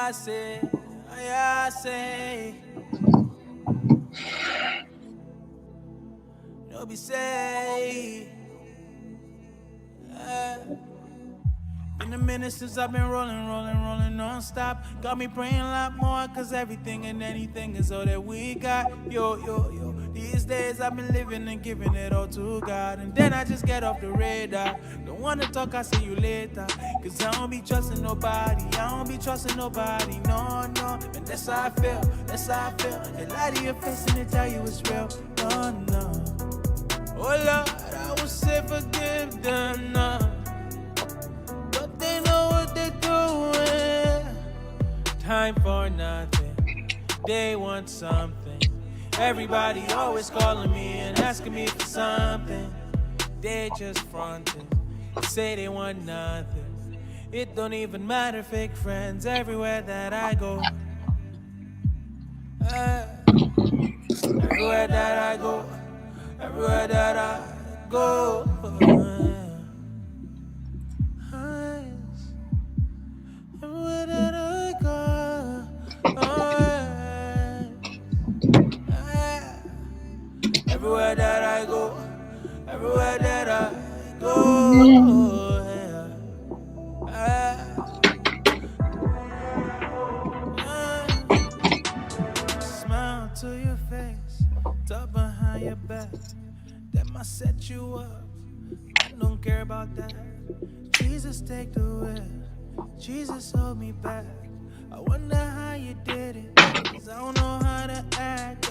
I say, no be say. Been a minute since I've been rolling non-stop. Got me praying a lot more, cause everything and anything is all that we got. Yo. These days I've been living and giving it all to God. And then I just get off the radar. Don't wanna talk, I see you later. Cause I don't be trusting nobody. No. And that's how I feel. And they lie to your face and they tell you it's real. No. Oh Lord, I would say forgive them, no. But they know what they're doing. Time for nothing, they want something. Everybody always calling me and asking me for something. They just fronting, they say they want nothing. It don't even matter, fake friends everywhere that I go. Everywhere that I go. Everywhere that I go. Everywhere that I go. Everywhere that I go. Everywhere that I go. Smile to your face, talk behind your back. That might set you up. I don't care about that. Jesus, take the wheel. Jesus, hold me back. I wonder how you did it, cause I don't know how to act.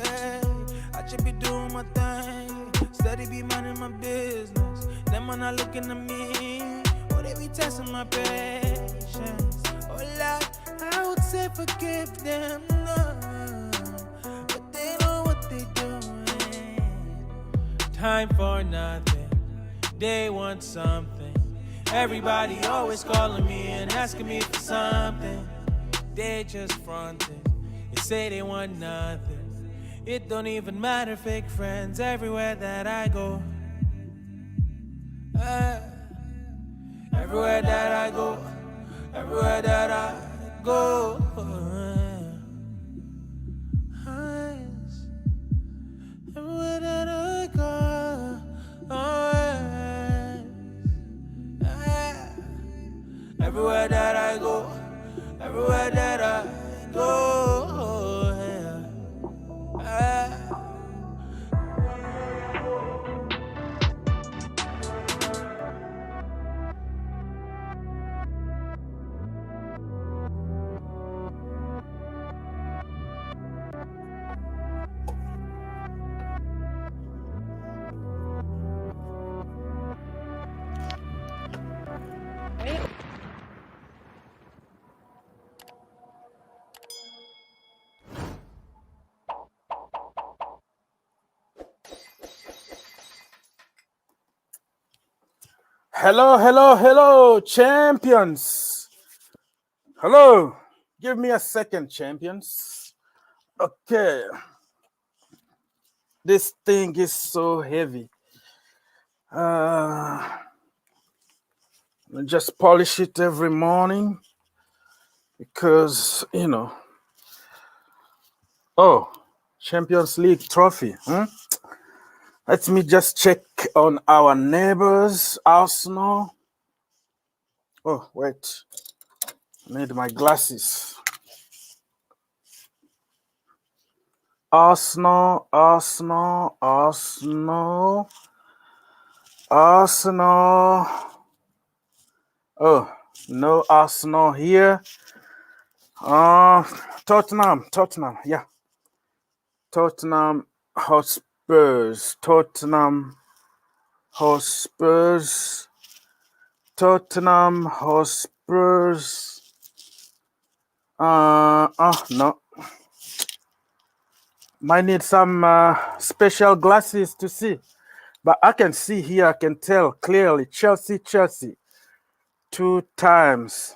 I should be doing my thing, steady be minding my business. Them are not looking at me, or they be testing my patience. Oh Lord, I would say forgive them, no. But they know what they doing. Time for nothing, they want something. Everybody always calling me and asking me for something. They just fronting, they say they want nothing. It don't even matter, fake friends everywhere that I go. Everywhere that I go. Everywhere that I go. Everywhere that I go. Everywhere that I go. Everywhere that I go. Hello, champions. Hello. Give me a second, champions. Okay. This thing is so heavy. I just polish it every morning because, Oh, Champions League trophy. Let me just check on our neighbors, Arsenal. Oh, wait. I need my glasses. Arsenal. Oh, no Arsenal here. Tottenham. Yeah. Tottenham Hotspurs. No. Might need some special glasses to see. But I can see here, I can tell clearly. Chelsea. 2 times.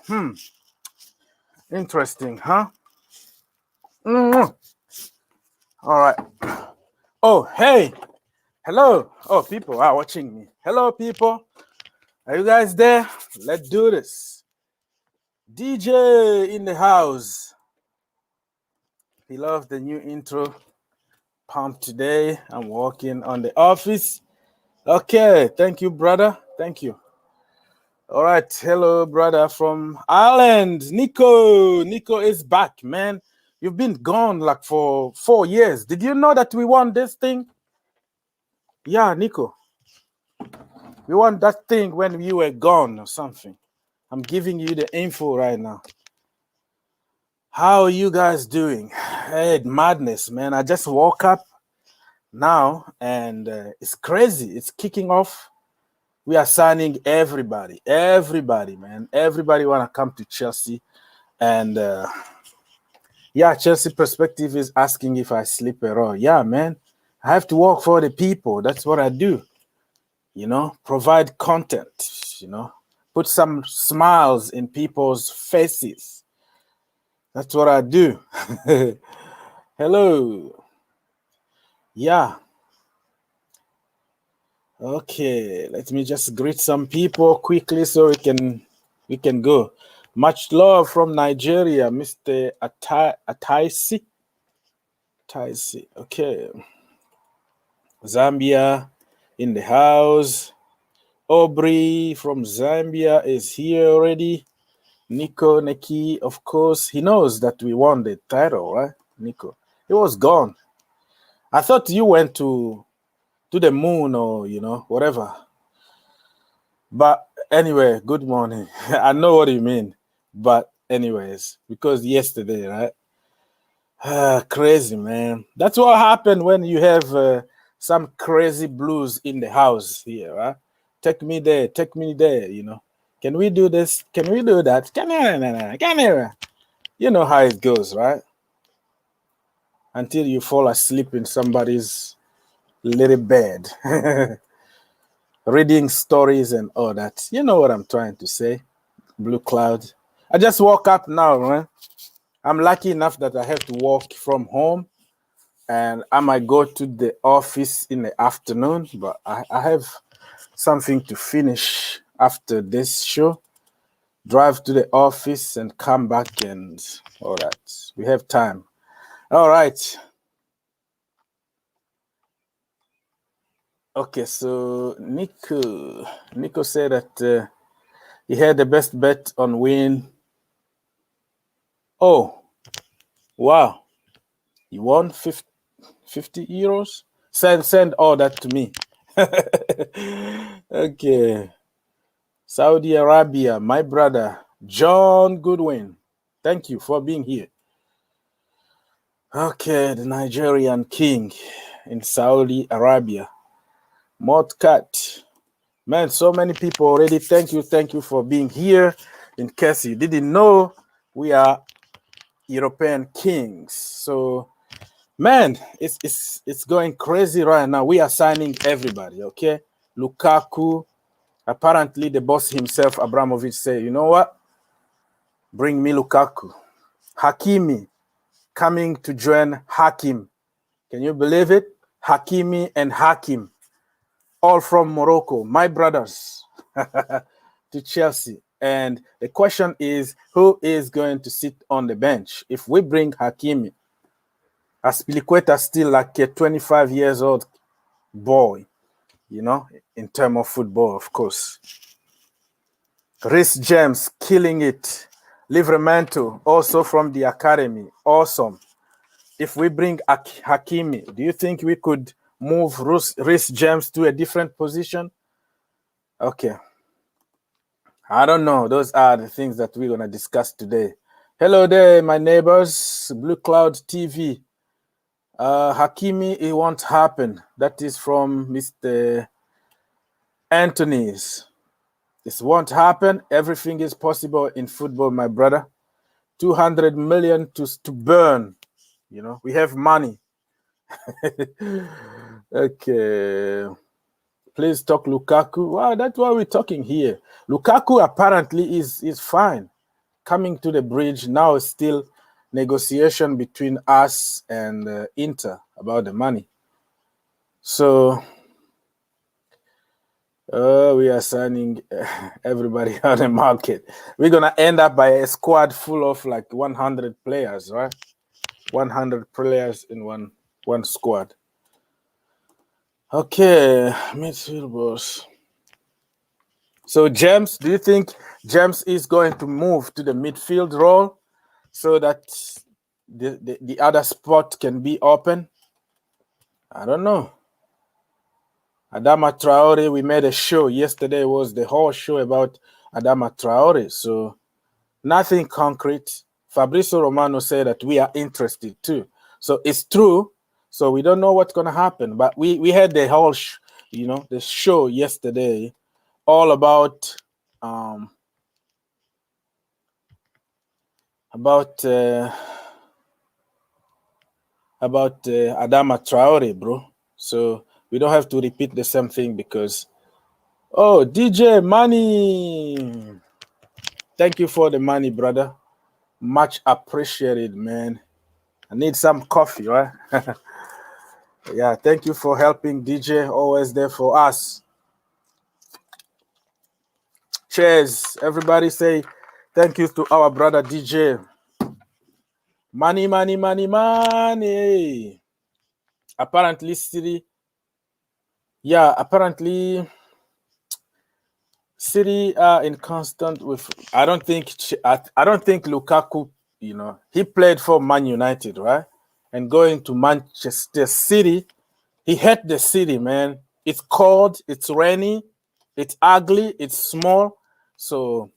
Interesting, huh? All right. Oh, hey. Hello. Oh, people are watching me. Hello, people. Are you guys there? Let's do this. DJ in the house. He loves the new intro. Pumped today. I'm working on the office. Okay, thank you, brother. Thank you. All right, hello, brother from Ireland. Nico. Nico is back, man. You've been gone like for 4 years. Did you know that we won this thing? Yeah, Nico. We won that thing when you were gone or something. I'm giving you the info right now. How are you guys doing? Hey, madness, man. I just woke up now and it's crazy. It's kicking off. We are signing everybody, man. Everybody want to come to Chelsea. And yeah, Chelsea Perspective is asking if I sleep at all. Yeah, man. I have to work for the people. That's what I do. Provide content, put some smiles in people's faces. That's what I do. Hello. Yeah. Okay, let me just greet some people quickly so we can go. Much love from Nigeria, Mr. Ataisi. Ataisi. Okay. Zambia in the house. Aubrey from Zambia is here already. Nico Neki, of course, he knows that we won the title, right? Nico. He was gone. I thought you went to the moon or whatever. But anyway, good morning. I know what you mean. But anyways, because yesterday, right? Crazy, man. That's what happened when you have some crazy blues in the house here, right? Take me there, Can we do this? Can we do that? Come here. You know how it goes, right? Until you fall asleep in somebody's little bed. Reading stories and all that. You know what I'm trying to say. Blue cloud. I just woke up now, man. I'm lucky enough that I have to work from home and I might go to the office in the afternoon, but I have something to finish after this show. Drive to the office and come back and all that. We have time. All right. Okay, so Nico said that he had the best bet on win. Oh, wow. You won 50 euros? Send all that to me. Okay. Saudi Arabia, my brother, John Goodwin. Thank you for being here. Okay, the Nigerian king in Saudi Arabia. Modcat. Man, so many people already. Thank you for being here. In case you didn't know, we are European kings. So, man, it's going crazy right now. We are signing everybody, okay? Lukaku. Apparently, the boss himself, Abramovic, said, you know what? Bring me Lukaku. Hakimi coming to join Hakim. Can you believe it? Hakimi and Hakim, all from Morocco, my brothers, to Chelsea. And the question is, who is going to sit on the bench? If we bring Hakimi, Aspilicueta still like a 25 years old boy, in terms of football, of course. Rhys James killing it. Livramento also from the academy. Awesome. If we bring Hakimi, do you think we could move Rhys James to a different position? Okay. I don't know. Those are the things that we're going to discuss today. Hello there, my neighbors. Blue Cloud TV. Hakimi, it won't happen. That is from Mr. Anthony's. This won't happen. Everything is possible in football, my brother. 200 million to burn. We have money. Okay. Please talk Lukaku. Wow, that's why we're talking here. Lukaku apparently is fine. Coming to the bridge now is still negotiation between us and Inter about the money. So We are signing everybody on the market. We're gonna end up by a squad full of like 100 players, right? 100 players in one squad. Okay, midfield boss. So James, do you think James is going to move to the midfield role so that the other spot can be open? I don't know. Adama Traore, we made a show yesterday, was the whole show about Adama Traore. So nothing concrete. Fabrizio Romano said that we are interested too. So it's true. So we don't know what's going to happen. But we had the whole, the show yesterday all about Adama Traore, bro. So we don't have to repeat the same thing because, oh, DJ Money. Thank you for the money, brother. Much appreciated, man. I need some coffee, right? Yeah, thank you for helping DJ. Always there for us. Cheers. Everybody say thank you to our brother DJ. Money, money, money, money. Apparently, City. Yeah, apparently City are in constant with. I don't think Lukaku. He played for Man United, right? And going to Manchester City, he hit the city, man. It's cold, it's rainy, it's ugly, it's small. So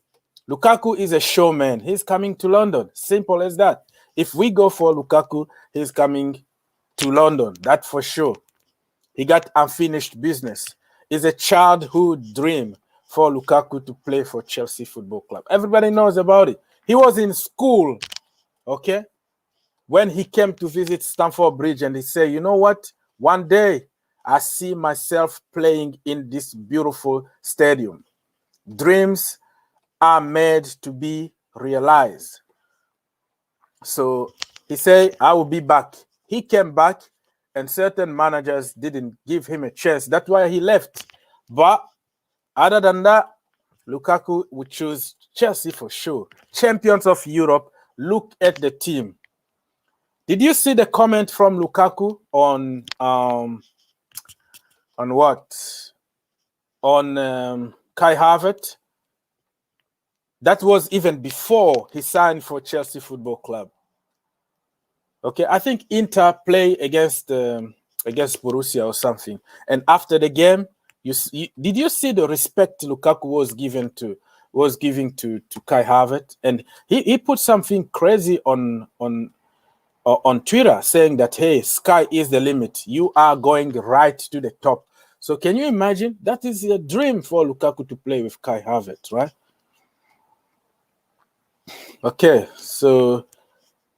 Lukaku is a showman. He's coming to London. Simple as that. If we go for Lukaku, he's coming to London. That's for sure. He got unfinished business. It's a childhood dream for Lukaku to play for Chelsea Football Club. Everybody knows about it. He was in school, okay, when he came to visit Stamford Bridge, and he said, you know what? One day I see myself playing in this beautiful stadium. Dreams are made to be realized. So he said, I will be back. He came back, and certain managers didn't give him a chance. That's why he left. But other than that, Lukaku would choose Chelsea for sure. Champions of Europe, look at the team. Did you see the comment from Lukaku on what? On Kai Havertz? That was even before he signed for Chelsea Football Club. Okay, I think Inter play against Borussia or something, and after the game, did you see the respect Lukaku was giving to Kai Havertz? And he put something crazy on Twitter saying that, hey, sky is the limit. You are going right to the top. So can you imagine? That is a dream for Lukaku to play with Kai Havertz, right? Okay, so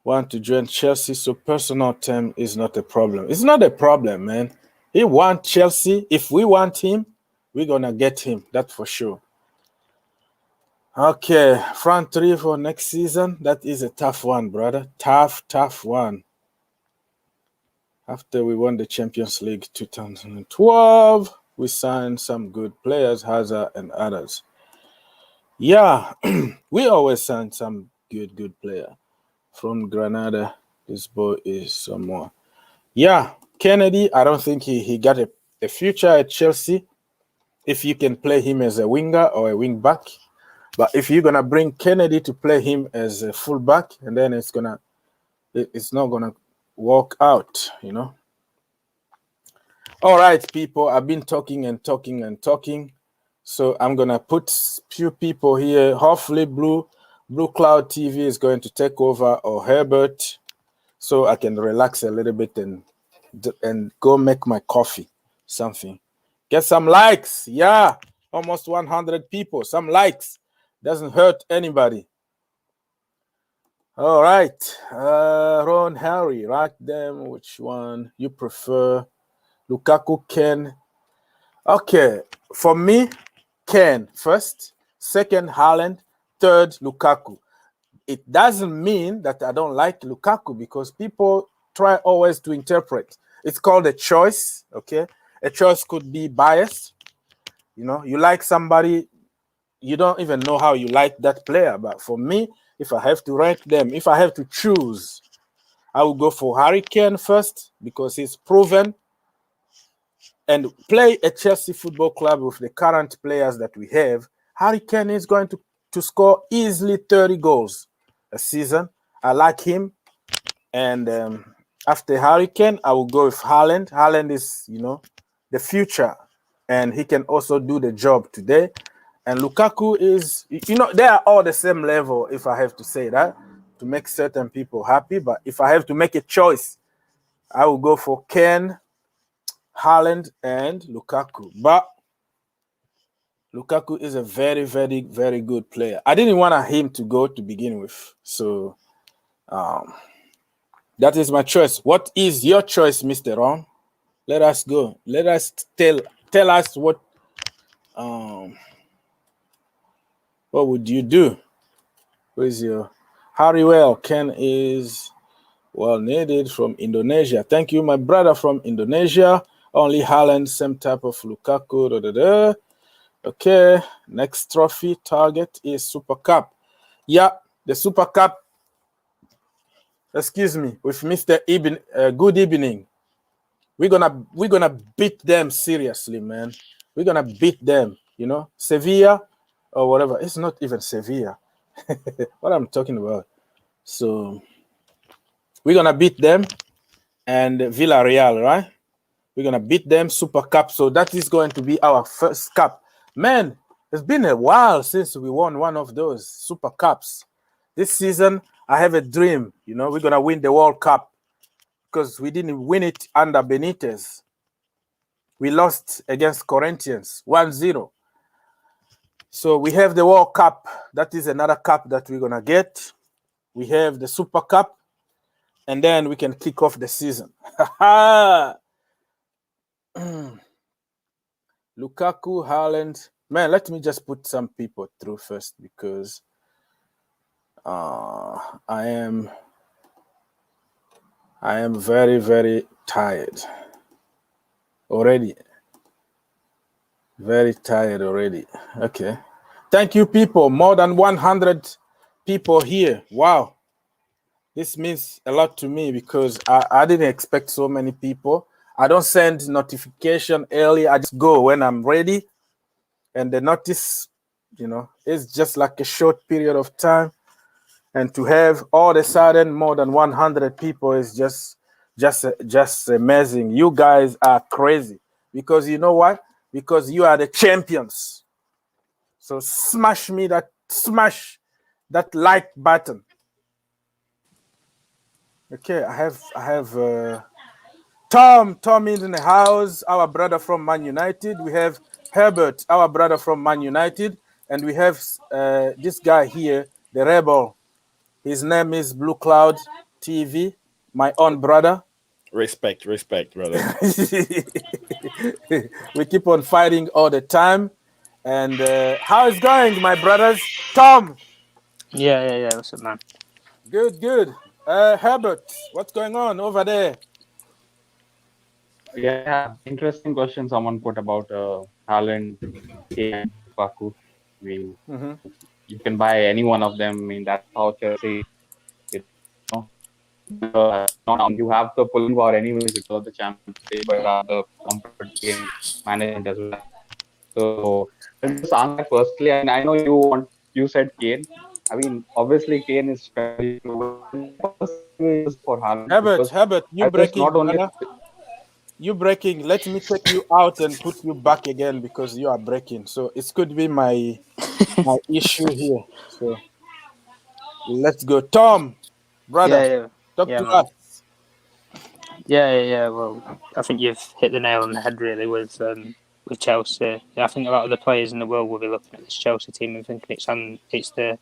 want to join Chelsea, so personal term is not a problem. It's not a problem, man. He wants Chelsea. If we want him, we're going to get him. That's for sure. Okay, front three for next season. That is a tough one, brother. Tough one. After we won the Champions League 2012, we signed some good players, Hazard and others. Yeah, we always sign some good player. From Granada, this boy is some more. Yeah, Kennedy, I don't think he got a future at Chelsea if you can play him as a winger or a wing back. But if you're gonna bring Kennedy to play him as a fullback, and then it's not gonna work out, you know. All right, people, I've been talking and talking and talking, so I'm gonna put few people here. Hopefully, Blue Cloud TV is going to take over, or Herbert, so I can relax a little bit and go make my coffee, something. Get some likes, yeah, almost 100 people. Some likes doesn't hurt anybody. All right, Ron Harry, write them which one you prefer. Lukaku, Ken. Okay, for me, Ken first, second Haaland, third Lukaku. It doesn't mean that I don't like Lukaku, because people try always to interpret. It's called a choice, okay? A choice could be biased. You like somebody, you don't even know how you like that player. But for me, if I have to rank them, if I have to choose, I will go for Harry Kane first because he's proven and play at Chelsea Football Club with the current players that we have. Harry Kane is going to score easily 30 goals a season. I like him. And after Harry Kane, I will go with Haaland. Haaland is, the future. And he can also do the job today. And Lukaku is, they are all the same level, if I have to say that, to make certain people happy. But if I have to make a choice, I will go for Kane, Haaland, and Lukaku. But Lukaku is a very, very, very good player. I didn't want him to go to begin with. So that is my choice. What is your choice, Mr. Ron? Let us go. Let us tell us what would you do? Who is your Harry Well? Ken is well needed from Indonesia. Thank you, my brother from Indonesia. Only Haaland, same type of Lukaku. Da, da, da. Okay, next trophy target is Super Cup. Yeah, the Super Cup. Excuse me, with Mr. Good evening. We're gonna beat them seriously, man. We're gonna beat them. Sevilla or whatever. It's not even Sevilla. What I'm talking about. So we're gonna beat them and Villarreal, right? We're gonna beat them Super Cup. So that is going to be our first cup. Man, it's been a while since we won one of those Super Cups. This season, I have a dream. We're gonna win the World Cup because we didn't win it under Benitez. We lost against Corinthians 1-0. So we have the World Cup. That is another cup that we're gonna get. We have the Super Cup, and then we can kick off the season. Lukaku, Haaland. Man, let me just put some people through first because I am very, very tired already. Very tired already. Okay. Thank you, people. More than 100 people here. Wow. This means a lot to me because I didn't expect so many people. I don't send notification early. I just go when I'm ready. And the notice, it's just like a short period of time. And to have all of a sudden more than 100 people is just amazing. You guys are crazy. Because you know what? Because you are the champions. So smash that like button. Okay, I have Tom is in the house, our brother from Man United. We have Herbert, our brother from Man United, and we have this guy here, the rebel. His name is Blue Cloud TV, my own brother. Respect, brother. We keep on fighting all the time. And how is going, my brothers? Tom. Yeah. What's up, man? Good. Herbert, what's going on over there? Yeah, interesting question someone put about Haaland, Kane, Lukaku. I mean, you can buy any one of them. I mean, that's how Chelsea. Not you have the pulling power anyways because of the Champions League, but you have the competitive game management as well. So I'll just answer firstly. I mean, I know you said Kane. I mean, obviously Kane is fairly proven. For Haaland. Herbert, you breaking, brother? You breaking. Let me take you out and put you back again because you are breaking. So it could be my issue here. So let's go. Tom, brother, talk to man. us. Yeah. Well, I think you've hit the nail on the head really with Chelsea. I think a lot of the players in the world will be looking at this Chelsea team and thinking it's the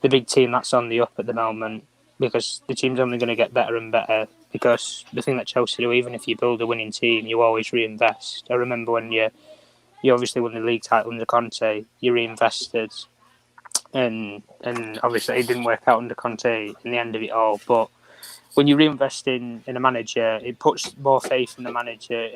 big team that's on the up at the moment because the team's only going to get better and better. Because the thing that Chelsea do, even if you build a winning team, you always reinvest. I remember when you obviously won the league title under Conte, you reinvested, and obviously it didn't work out under Conte in the end of it all. But when you reinvest in a manager, it puts more faith in the manager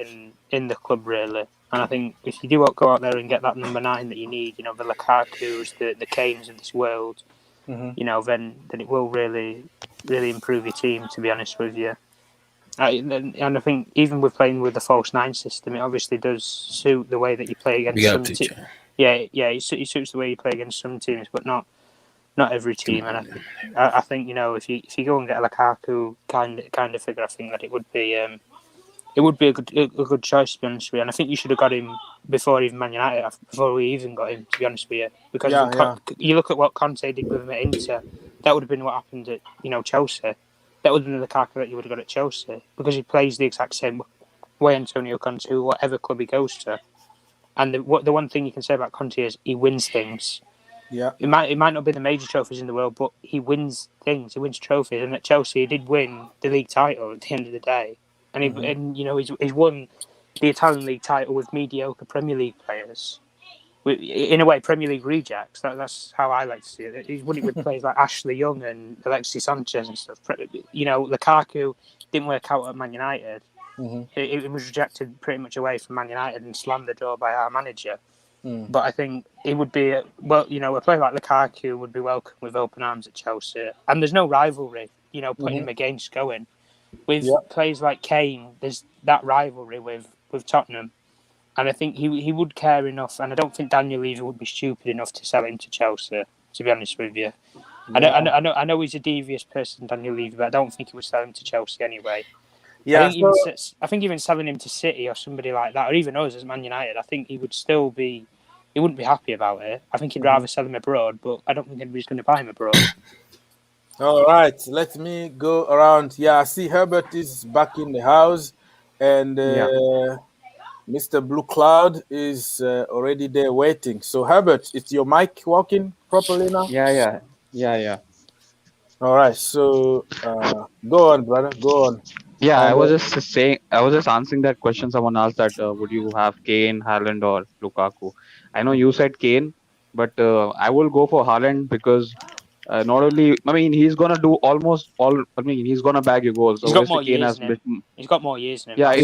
in the club, really. And I think if you do go out there and get that number 9 that you need, the Lukakus, the Kanes of this world, then it will really, really improve your team, to be honest with you. And I think even with playing with the false 9 system, it obviously does suit the way that you play against some teams. Yeah, it suits the way you play against some teams, but not every team. And I think if you go and get a Lukaku kind of figure, I think that it would be a good choice, to be honest with you. And I think you should have got him before even Man United, before we even got him, to be honest with you. Because you look at what Conte did with him at Inter, that would have been what happened at Chelsea. That would have been the Lukaku that you would have got at Chelsea, because he plays the exact same way Antonio Conte, whatever club he goes to. And the one thing you can say about Conte is he wins things. Yeah, it might not be the major trophies in the world, but he wins things. He wins trophies, and at Chelsea, he did win the league title at the end of the day. And he's won the Italian league title with mediocre Premier League players. In a way, Premier League rejects. That's how I like to see it. He's won it with players like Ashley Young and Alexis Sanchez and stuff. Lukaku didn't work out at Man United. It was rejected pretty much away from Man United and slammed the door by our manager. But I think it would be a player like Lukaku would be welcome with open arms at Chelsea. And there's no rivalry, putting him against going. With players like Kane, there's that rivalry with Tottenham. And I think he would care enough, and I don't think Daniel Levy would be stupid enough to sell him to Chelsea, to be honest with you. Yeah. I know he's a devious person, Daniel Levy, but I don't think he would sell him to Chelsea anyway. Yeah, I think even selling him to City or somebody like that, or even us as Man United, I think he wouldn't be happy about it. I think he'd rather sell him abroad, but I don't think anybody's going to buy him abroad. All right, let me go around. Yeah, I see Herbert is back in the house, and Mr. Blue Cloud is already there waiting. So Herbert, is your mic working properly now? Yeah. All right, so go on, brother, go on. Yeah, I was just answering that question. Someone asked that would you have Kane, Haaland, or Lukaku? I know you said Kane, but I will go for Haaland because not only, he's gonna do almost all. He's gonna bag your goals. He's got more years in him. He's got more years in him. Yeah,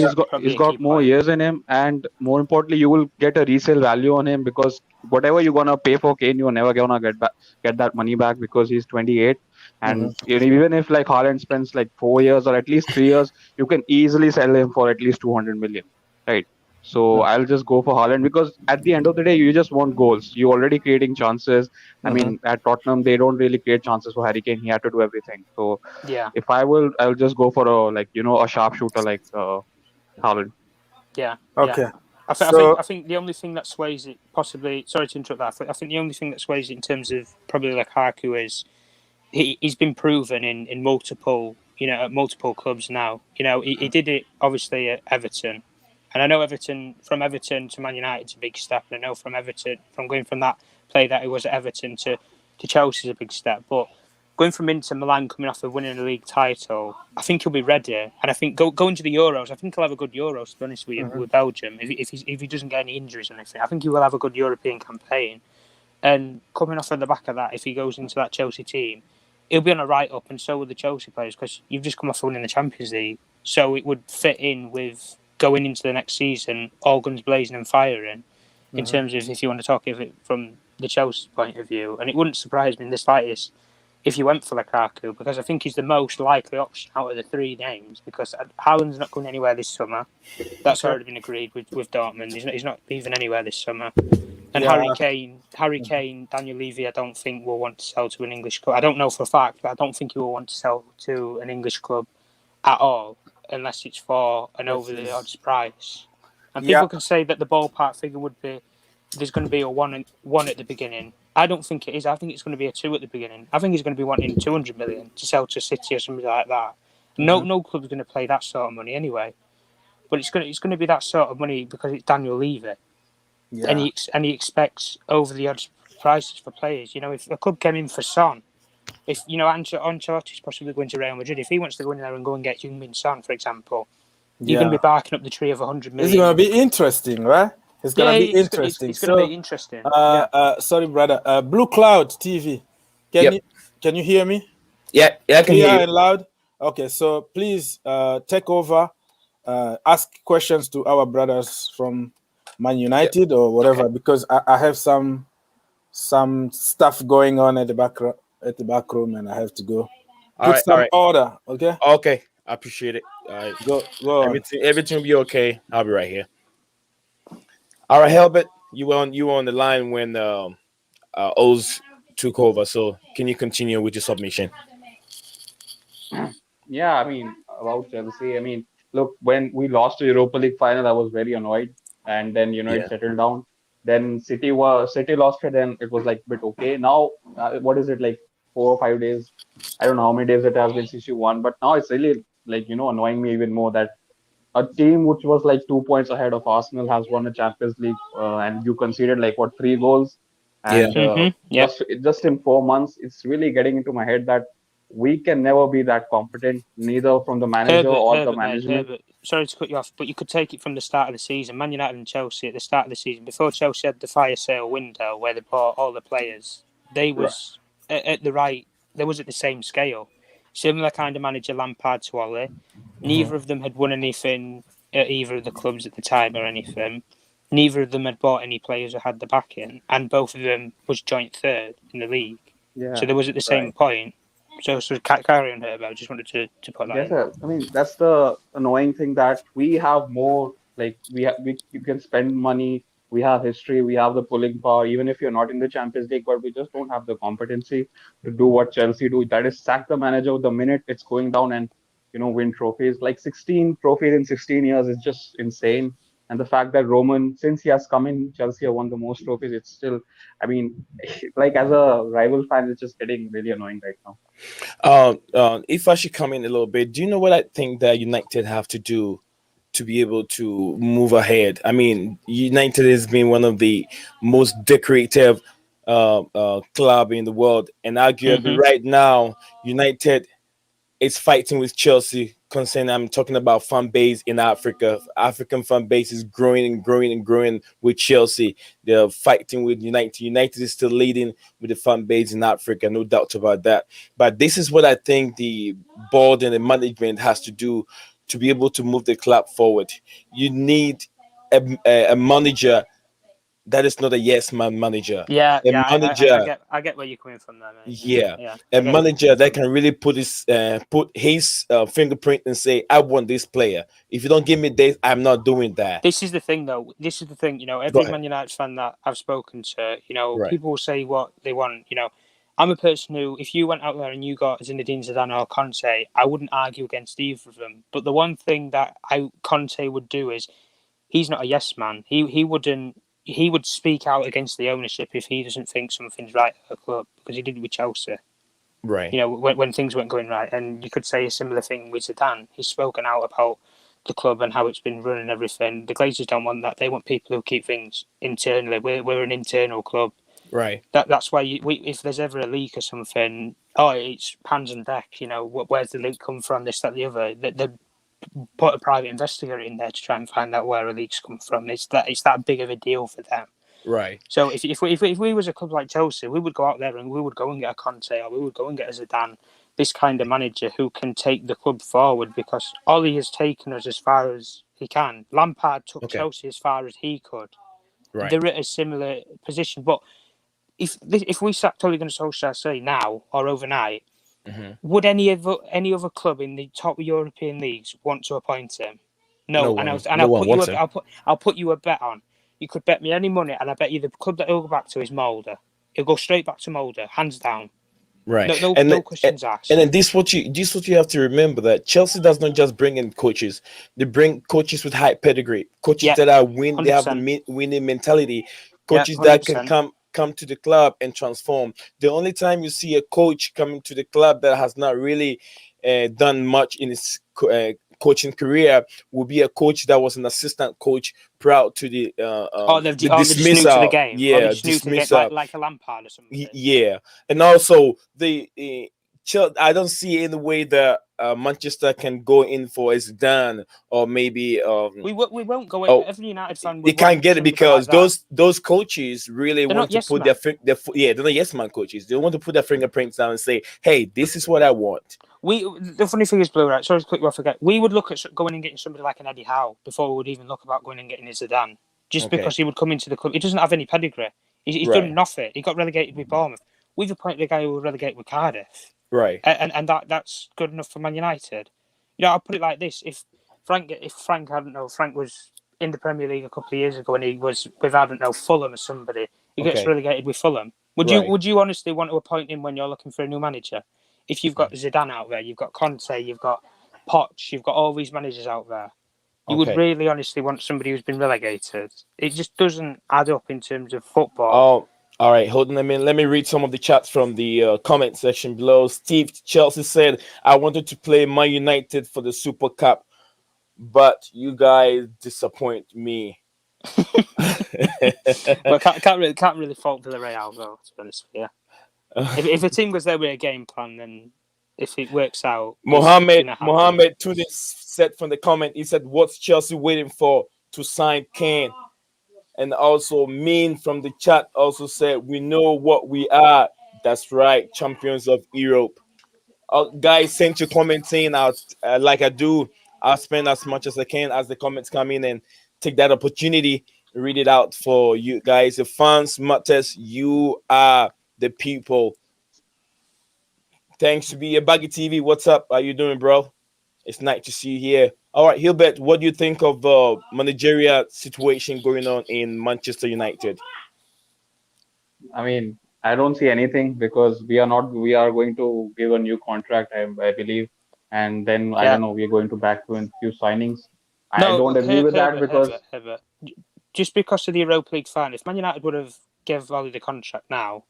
he's got more years in him, and more importantly, you will get a resale value on him because whatever you're gonna pay for Kane, you're never gonna get that money back because he's 28. And even if like Haaland spends like 4 years or at least 3 years, you can easily sell him for at least 200 million, right? So I'll just go for Haaland because at the end of the day, you just want goals. You're already creating chances. At Tottenham, they don't really create chances for Harry Kane. He had to do everything. So if I'll just go for a sharpshooter like Haaland. Yeah. Okay. Yeah. I think the only thing that sways it possibly. Sorry to interrupt that. I think the only thing that sways it in terms of probably Lukaku is he's been proven in multiple at multiple clubs now. He did it obviously at Everton. And I know from Everton to Man United is a big step. And I know from going from that play that he was at Everton to Chelsea is a big step. But going from Inter Milan, coming off of winning a league title, I think he'll be ready. And I think going to the Euros, I think he'll have a good Euros, to be honest with you, with Belgium. If he doesn't get any injuries or anything, I think he will have a good European campaign. And coming off of the back of that, if he goes into that Chelsea team, he'll be on a right up, and so will the Chelsea players, because you've just come off winning the Champions League. So it would fit in with going into the next season, all guns blazing and firing, in terms of if you want to talk of it from the Chelsea point of view. And it wouldn't surprise me in the slightest if you went for Lukaku, because I think he's the most likely option out of the 3 names, because Haaland's not going anywhere this summer. That's already been agreed with Dortmund. He's not even anywhere this summer. And Harry Kane, Daniel Levy, I don't think will want to sell to an English club. I don't know for a fact, but I don't think he will want to sell to an English club at all, unless it's for an over the odds price. And people can say that the ballpark figure would be there's going to be a one at the beginning. I don't think it is. I think it's going to be a 2 at the beginning. I think he's going to be wanting 200 million to sell to City or something like that. No club's going to play that sort of money anyway. But it's going to be that sort of money because it's Daniel Levy. Yeah. And he expects over the odds prices for players. If a club came in for Son, if Ancelotti's possibly going to Real Madrid, if he wants to go in there and go and get Heung-min Son, for example, you're going to be barking up the tree of 100 million. It's going to be interesting, right? It's going to be interesting. It's going to be interesting. Sorry, brother. Blue Cloud TV. Can you hear me? Yeah, I can hear you. And loud. Okay, so please take over, ask questions to our brothers from Man United or whatever, Okay. because I have some stuff going on at the back room, and I have to go All put right. All some right. order. Okay, Okay. I appreciate it. All right. go on. Everything will be okay. I'll be right here. All right, Helbert. You were on the line when Oz took over. So can you continue with your submission? Yeah, I mean, about Chelsea, I mean, look, when we lost the Europa League final, I was very annoyed, and then it Yeah. settled down. Then City lost it, and it was like a bit okay. Now, what is it like 4 or 5 days? I don't know how many days it has been since you won, but now it's really like annoying me even more that a team which was like 2 points ahead of Arsenal has won the Champions League, and you conceded like what 3 goals, Yeah. and Yeah. just in 4 months, it's really getting into my head that we can never be that competent, neither from the manager or the Mate, management. Herbert. Sorry to cut you off, but you could take it from the start of the season. Man United and Chelsea at the start of the season, before Chelsea had the fire sale window where they bought all the players, they Right. was at the right. They was at the same scale. Similar kind of manager Lampard to Ole. Mhm. Neither of them had won anything at either of the clubs at the time or anything. Neither of them had bought any players or had the backing, and both of them was joint third in the league. So Yeah. they was at the same Right. point. So carry on, Herbert. I just wanted to put that Yes, in. sir. I mean, that's the annoying thing that we have more like we you can spend money, we have history, we have the pulling power, even if you're not in the Champions League, but we just don't have the competency to do what Chelsea do. That is sack the manager the minute it's going down and win trophies. Like 16 trophies in 16 years is just insane. And the fact that Roman, since he has come in, Chelsea have won the most trophies, it's still, I mean, like as a rival fan, it's just getting really annoying right now. If I should come in a little bit, do you know what I think that United have to do to be able to move ahead? I mean, United has been one of the most decorative club in the world, and arguably Hmm. right now, United is fighting with Chelsea. Concerning, I'm talking about fan base in Africa. African fan base is growing and growing and growing with Chelsea. They're fighting with United. United is still leading with the fan base in Africa, no doubt about that. But this is what I think the board and the management has to do to be able to move the club forward. You need a manager that is not a yes man manager. Yeah, A yeah, manager, I get where you're coming from there, mate. Yeah, yeah, yeah, a I get where you're manager coming that from. can really put his fingerprint and say, "I want this player. If you don't give me this, I'm not doing that." This is the thing, though. This is the thing. Go Every ahead. Man United fan that I've spoken to, Right. people will say what they want. I'm a person who, if you went out there and you got Zinedine Zidane or Conte, I wouldn't argue against either of them. But the one thing that Conte would do is he's not a yes man. He wouldn't. He would speak out against the ownership if he doesn't think something's right at the club, because he did with Chelsea. Right. When things weren't going right. And you could say a similar thing with Zidane. He's spoken out about the club and how it's been run and everything. The Glazers don't want that. They want people who keep things internally. We're an internal club. Right. That's why if there's ever a leak or something, it's pans and deck. Where's the leak come from? This, that, the other. They put a private investigator in there to try and find out where a leak's come from. It's that big of a deal for them. Right. So if we was a club like Chelsea, we would go out there and we would go and get a Conte or we would go and get a Zidane, this kind of manager who can take the club forward, because Ollie has taken us as far as he can. Lampard took Okay. Chelsea as far as he could. Right. They're at a similar position. But if we sacked Ole Gunnar Solskjaer, say now or overnight, would any other club in the top European leagues want to appoint him? No No, and one. I'll No one put you wants a, him. I'll put you a bet on. You could bet me any money, and I bet you the club that he'll go back to is Mulder. He'll go straight back to Mulder, hands down. Right. No questions asked. And then this what you have to remember, that Chelsea does not just bring in coaches. They bring coaches with high pedigree, coaches Yeah, that are win. They have the 100%. Winning mentality, Yeah, coaches that can 100%. come to the club and transform. The only time you see a coach coming to the club that has not really done much in his coaching career will be a coach that was an assistant coach prior to the They're just new to the dismissal. game. Or they're Yeah, just new to the game, dismissal. like a Lampard or something. Yeah, and also the I don't see any way that Manchester can go in for a Zidane or maybe We won't go. oh, Every United fan they would can't want get it somebody like because that. those coaches really They're want not to yes put man. they're not yes man coaches. They want to put their fingerprints down and say, hey, this is what I want. The funny thing is, Blue, right? Sorry to cut you off again. We would look at going and getting somebody like an Eddie Howe before we would even look about going and getting a Zidane, just because he would come into the club. He doesn't have any pedigree. He's done nothing. He got relegated with Bournemouth. We've appointed a guy who was relegated with Cardiff, Right. And that's good enough for Man United. I'll put it like this: if Frank, I don't know, Frank was in the Premier League a couple of years ago and he was with, I don't know, Fulham or somebody, he gets relegated with Fulham. Would you honestly want to appoint him when you're looking for a new manager? If you've got Zidane out there, you've got Conte, you've got Poch, you've got all these managers out there, you would really honestly want somebody who's been relegated. It just doesn't add up in terms of football. Oh, all right. Hold on a minute. Let me read some of the chats from the comment section below. Steve Chelsea said, I wanted to play Man United for the Super Cup, but you guys disappoint me. Well, can't really fault Villarreal though, to be honest with you. If a team goes there with a game plan, then if it works out, Mohammed Tunis said from the comment, he said, what's Chelsea waiting for to sign Kane? And also Mean from the chat also said, we know what we are. That's right, champions of Europe. Guys, send your comments in out like I do. I'll spend as much as I can as the comments come in and take that opportunity, read it out for you guys. The fans matters. You are the people. Thanks to be a Baggy TV. What's up? How you doing, bro? It's nice to see you here. All right, Hilbert, what do you think of the managerial situation going on in Manchester United? I mean, I don't see anything because we are going to give a new contract, I believe. And then, I don't know, we're going to back to a few signings. I don't agree with that because... Herbert. Just because of the Europa League final, if Man United would have given Ollie the contract now,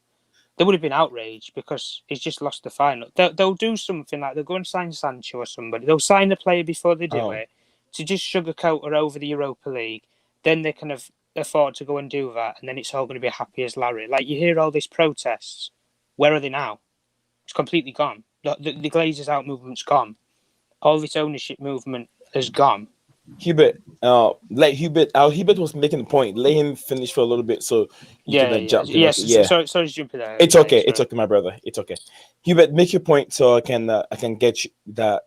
they would have been outraged because he's just lost the final. They'll do something like they'll go and sign Sancho or somebody. They'll sign the player before they do it to just sugarcoat her over the Europa League. Then they can afford to go and do that, and then it's all going to be happy as Larry. Like, you hear all these protests. Where are they now? It's completely gone. The Glazers out movement's gone. All this ownership movement has gone. Hubert, Hubert was making a point. Let him finish for a little bit so you can jump in. Yes, sorry to jump in there. It's okay. It's okay, my brother. It's okay. Hubert, make your point so I can get you the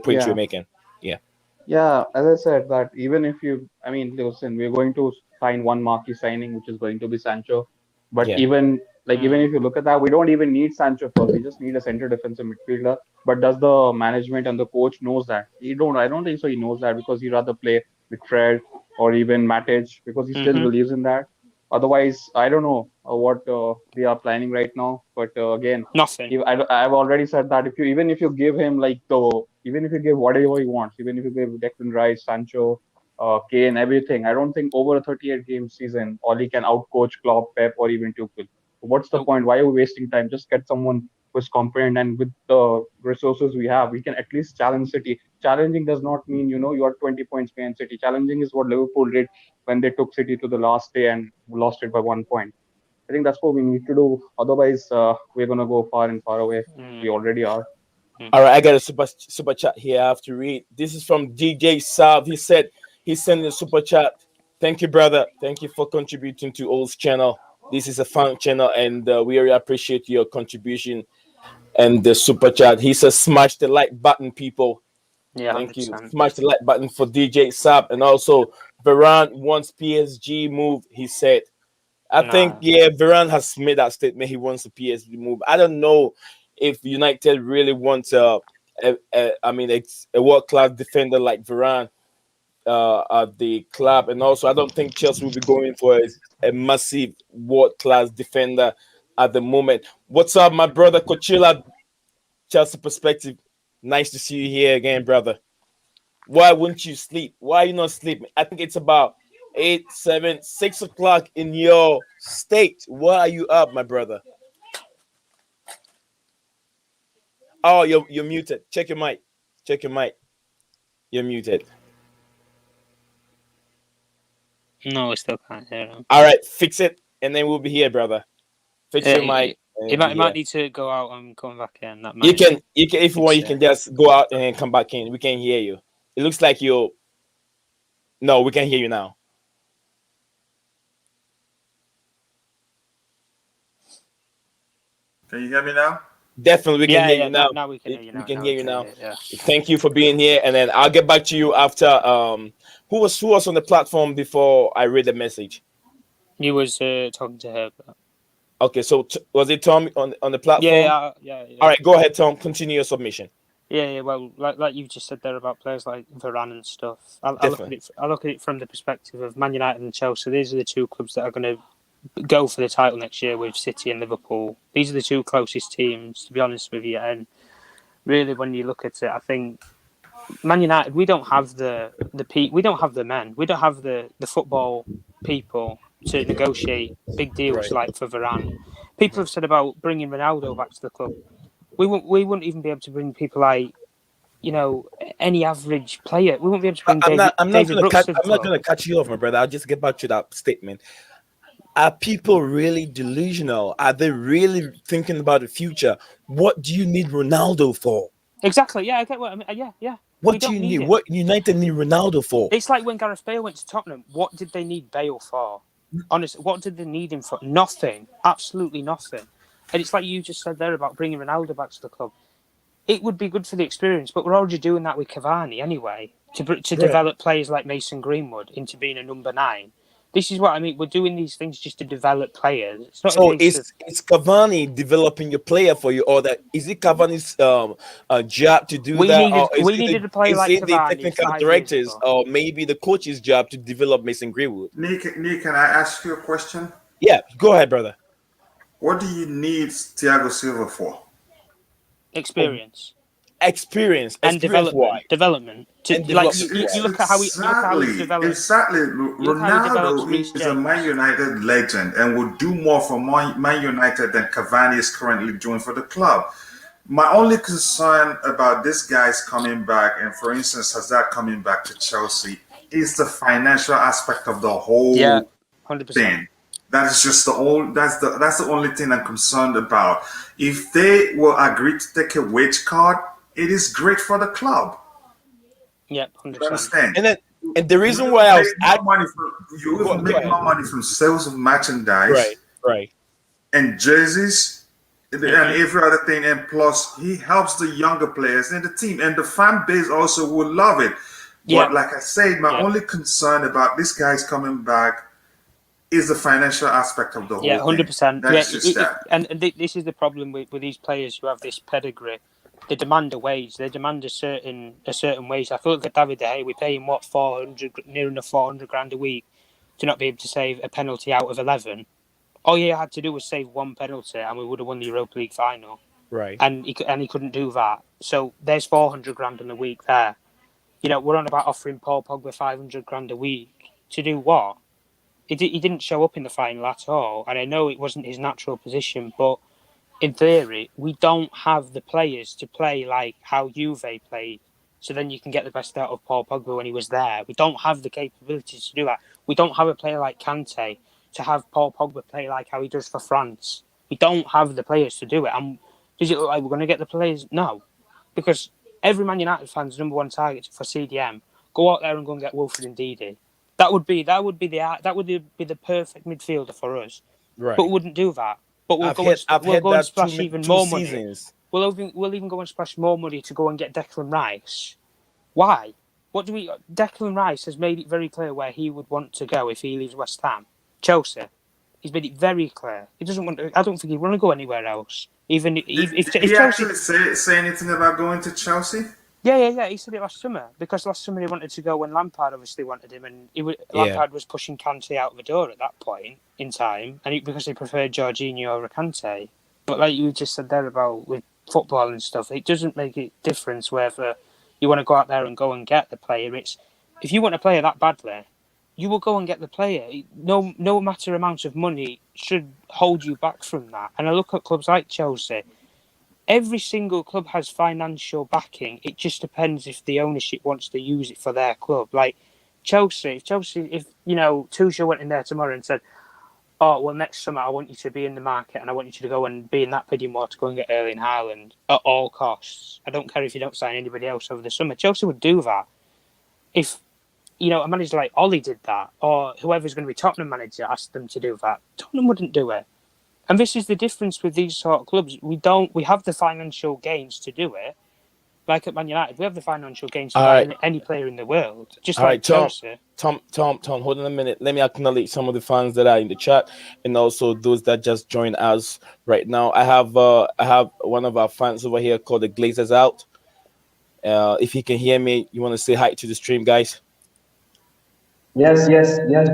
point you're making. Yeah, as I said, that even if listen, we're going to sign one marquee signing, which is going to be Sancho. But even if you look at that, we don't even need Sancho first. We just need a center defensive midfielder. But does the management and the coach knows that? I don't think so. He knows that because he'd rather play with Fred or even Matic because he still believes in that. Otherwise, I don't know what they are planning right now. But again, nothing. I've already said that even if you give him even if you give whatever he wants, even if you give Declan Rice, Sancho, Kane, everything, I don't think over a 38 game season, Oli can outcoach Klopp, Pep, or even Tuchel. What's the point? Why are we wasting time? Just get someone who's competent, and with the resources we have, we can at least challenge City. Challenging does not mean you are 20 points behind City. Challenging is what Liverpool did when they took City to the last day and lost it by 1 point. I think that's what we need to do. Otherwise, we're gonna go far and far away. We already are. All right, I got a super chat here I have to read. This is from DJ Sav. He said he sent a super chat. Thank you, brother. Thank you for contributing to Old's channel. This is a fun channel, and we really appreciate your contribution and the super chat. He says, smash the like button, people. Yeah, thank 100%. you. Smash the like button for DJ Saab. And also, Varane wants PSG move, he said. I think, Varane has made that statement. He wants a PSG move. I don't know if United really wants a world-class defender like Varane at the club. And also, I don't think Chelsea will be going for a massive world-class defender at the moment. What's up, my brother Coachella, Chelsea Perspective? Nice to see you here again, brother. Why wouldn't you sleep? Why are you not sleeping? I think it's about 8, 7, 6 o'clock in your state. Why are you up, my brother? Oh, you're muted. Check your mic. Check your mic. You're muted. No, we still can't hear him. All right, fix it, and then we'll be here, brother. Fix your mic. He might need to go out and come back in. You can if you want, you can just go out and then come back in. We can hear you. It looks like you're. No, we can hear you now. Can you hear me now? Definitely, we can hear you now. Now we can hear you We now. can Now hear we you can now. hear you, yeah. Thank you for being here, and then I'll get back to you after. Who was on the platform before I read the message? You was talking to her. Okay, so was it Tom on the platform? Yeah. All right, go ahead, Tom. Continue your submission. Yeah. Well, like you just said there about players like Varane and stuff. I look at Definitely. it. I look at it from the perspective of Man United and Chelsea. These are the two clubs that are going to go for the title next year with City and Liverpool. These are the two closest teams, to be honest with you. And really, when you look at it, I think Man United, we don't have we don't have the men, we don't have the football people to negotiate big deals Right. like for Varane. People have said about bringing Ronaldo back to the club. We wouldn't even be able to bring people like any average player. We won't be able to bring David Brooks to the I'm not club. gonna cut you off, my brother. I'll just get back to that statement. Are people really delusional? Are they really thinking about the future? What do you need Ronaldo for? Exactly. Yeah, I get what I mean. Yeah. We What do don't you need need? him. What United need Ronaldo for? It's like when Gareth Bale went to Tottenham. What did they need Bale for? Honestly, what did they need him for? Nothing. Absolutely nothing. And it's like you just said there about bringing Ronaldo back to the club. It would be good for the experience, but we're already doing that with Cavani anyway. To develop players like Mason Greenwood into being a number 9. This is what I mean. We're doing these things just to develop players. It's not a So case of is Cavani developing your player for you, or that is it Cavani's job to do that, or we needed a player is like it the Cavani technical 5 years directors, ago. or maybe the coach's job to develop Mason Greenwood? Nick, can I ask you a question? Yeah, go ahead, brother. What do you need Thiago Silva for? Experience. Experience. And Why? development. And Like development why? you look at how he's developed. Exactly. You look at how he develops Reece Ronaldo is a Man James. United legend and will do more for Man United than Cavani is currently doing for the club. My only concern about this guy's coming back, and for instance, Hazard coming back to Chelsea, is the financial aspect of the whole 100%. thing. That is just that's the only thing I'm concerned about. If they will agree to take a wage card, it is great for the club. Yeah, You 100%. understand? And the reason why I was you will make more money from sales of merchandise, right, and jerseys, and every other thing, and plus he helps the younger players in the team, and the fan base also will love it. But like I said, my only concern about this guy's coming back is the financial aspect of the whole 100%. thing. That's just that. And this is the problem with these players who have this pedigree. They demand a wage. They demand a certain wage. I thought that David De Gea, we pay him near enough 400 grand a week to not be able to save a penalty out of 11. All he had to do was save one penalty, and we would have won the Europa League final. right. And he couldn't do that. So there's 400 grand in a week there. We're on about offering Paul Pogba 500 grand a week to do what? He didn't show up in the final at all, and I know it wasn't his natural position, but in theory, we don't have the players to play like how Juve played, so then you can get the best out of Paul Pogba when he was there. We don't have the capabilities to do that. We don't have a player like Kante to have Paul Pogba play like how he does for France. We don't have the players to do it. And does it look like we're going to get the players? No, because every Man United fan's number one target for CDM, go out there and go and get Wilfred and Ndidi. That would be the perfect midfielder for us. Right. But we wouldn't do that. But we'll go and splash even more money. We'll even go and splash more money to go and get Declan Rice. Why? Declan Rice has made it very clear where he would want to go if he leaves West Ham. Chelsea. He's made it very clear. He doesn't want to. I don't think he'd want to go anywhere else. Did he Chelsea actually say anything about going to Chelsea? Yeah. He said it last summer because last summer he wanted to go when Lampard obviously wanted him, and Lampard was pushing Kante out of the door at that point in time, and because he preferred Jorginho over Kante. But like you just said there about with football and stuff, it doesn't make a difference whether you want to go out there and go and get the player. It's if you want a player that badly, you will go and get the player. No matter amount of money should hold you back from that. And I look at clubs like Chelsea. Every single club has financial backing. It just depends if the ownership wants to use it for their club. Like Chelsea, if Tuchel went in there tomorrow and said, "Oh, well, next summer I want you to be in the market and I want you to go and be in that bidding war to go and get Erling Haaland at all costs. I don't care if you don't sign anybody else over the summer." Chelsea would do that. If a manager like Ollie did that, or whoever's going to be Tottenham manager asked them to do that, Tottenham wouldn't do it. And this is the difference with these sort of clubs. We have the financial gains to do it. Like at Man United, we have the financial gains to All buy right, any player in the world. Just all right, like Tom. Chelsea. Tom, hold on a minute. Let me acknowledge some of the fans that are in the chat and also those that just joined us right now. I have one of our fans over here called the Glazers Out. If he can hear me, you want to say hi to the stream, guys? Yes,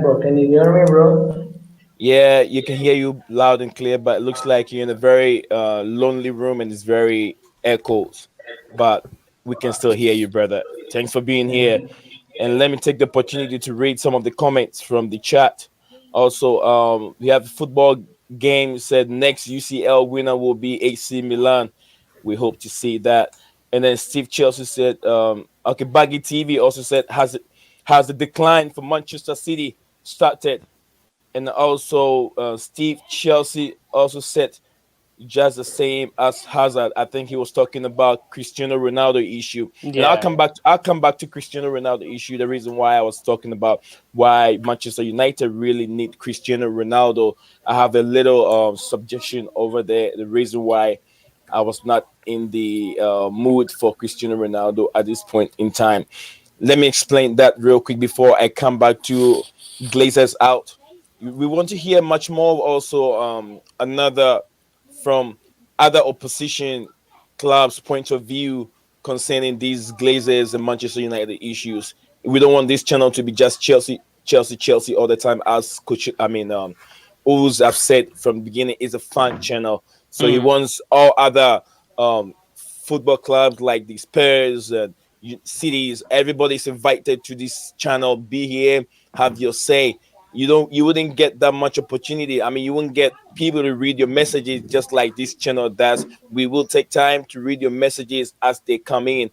bro. Can you hear me, bro? Yeah, you can hear you loud and clear, but it looks like you're in a very lonely room and it's very echoes. But we can still hear you, brother. Thanks for being here. And let me take the opportunity to read some of the comments from the chat. Also, we have a football game said next UCL winner will be AC Milan. We hope to see that. And then Steve Chelsea said, okay, Baggy TV also said, has the decline for Manchester City started? And also, Steve Chelsea also said just the same as Hazard. I think he was talking about Cristiano Ronaldo issue. And Yeah, yeah. I'll come back to Cristiano Ronaldo issue. The reason why I was talking about why Manchester United really need Cristiano Ronaldo. I have a little subjection over there. The reason why I was not in the mood for Cristiano Ronaldo at this point in time. Let me explain that real quick before I come back to Glazers out. We want to hear much more also another from other opposition clubs' point of view concerning these Glazers and Manchester United issues. We don't want this channel to be just Chelsea all the time, as coach. Oz have said from the beginning, is a fan channel. So he wants all other football clubs like the Spurs and cities. Everybody's invited to this channel. Be here, have your say. You wouldn't get that much opportunity. I mean, you wouldn't get people to read your messages just like this channel does. We will take time to read your messages as they come in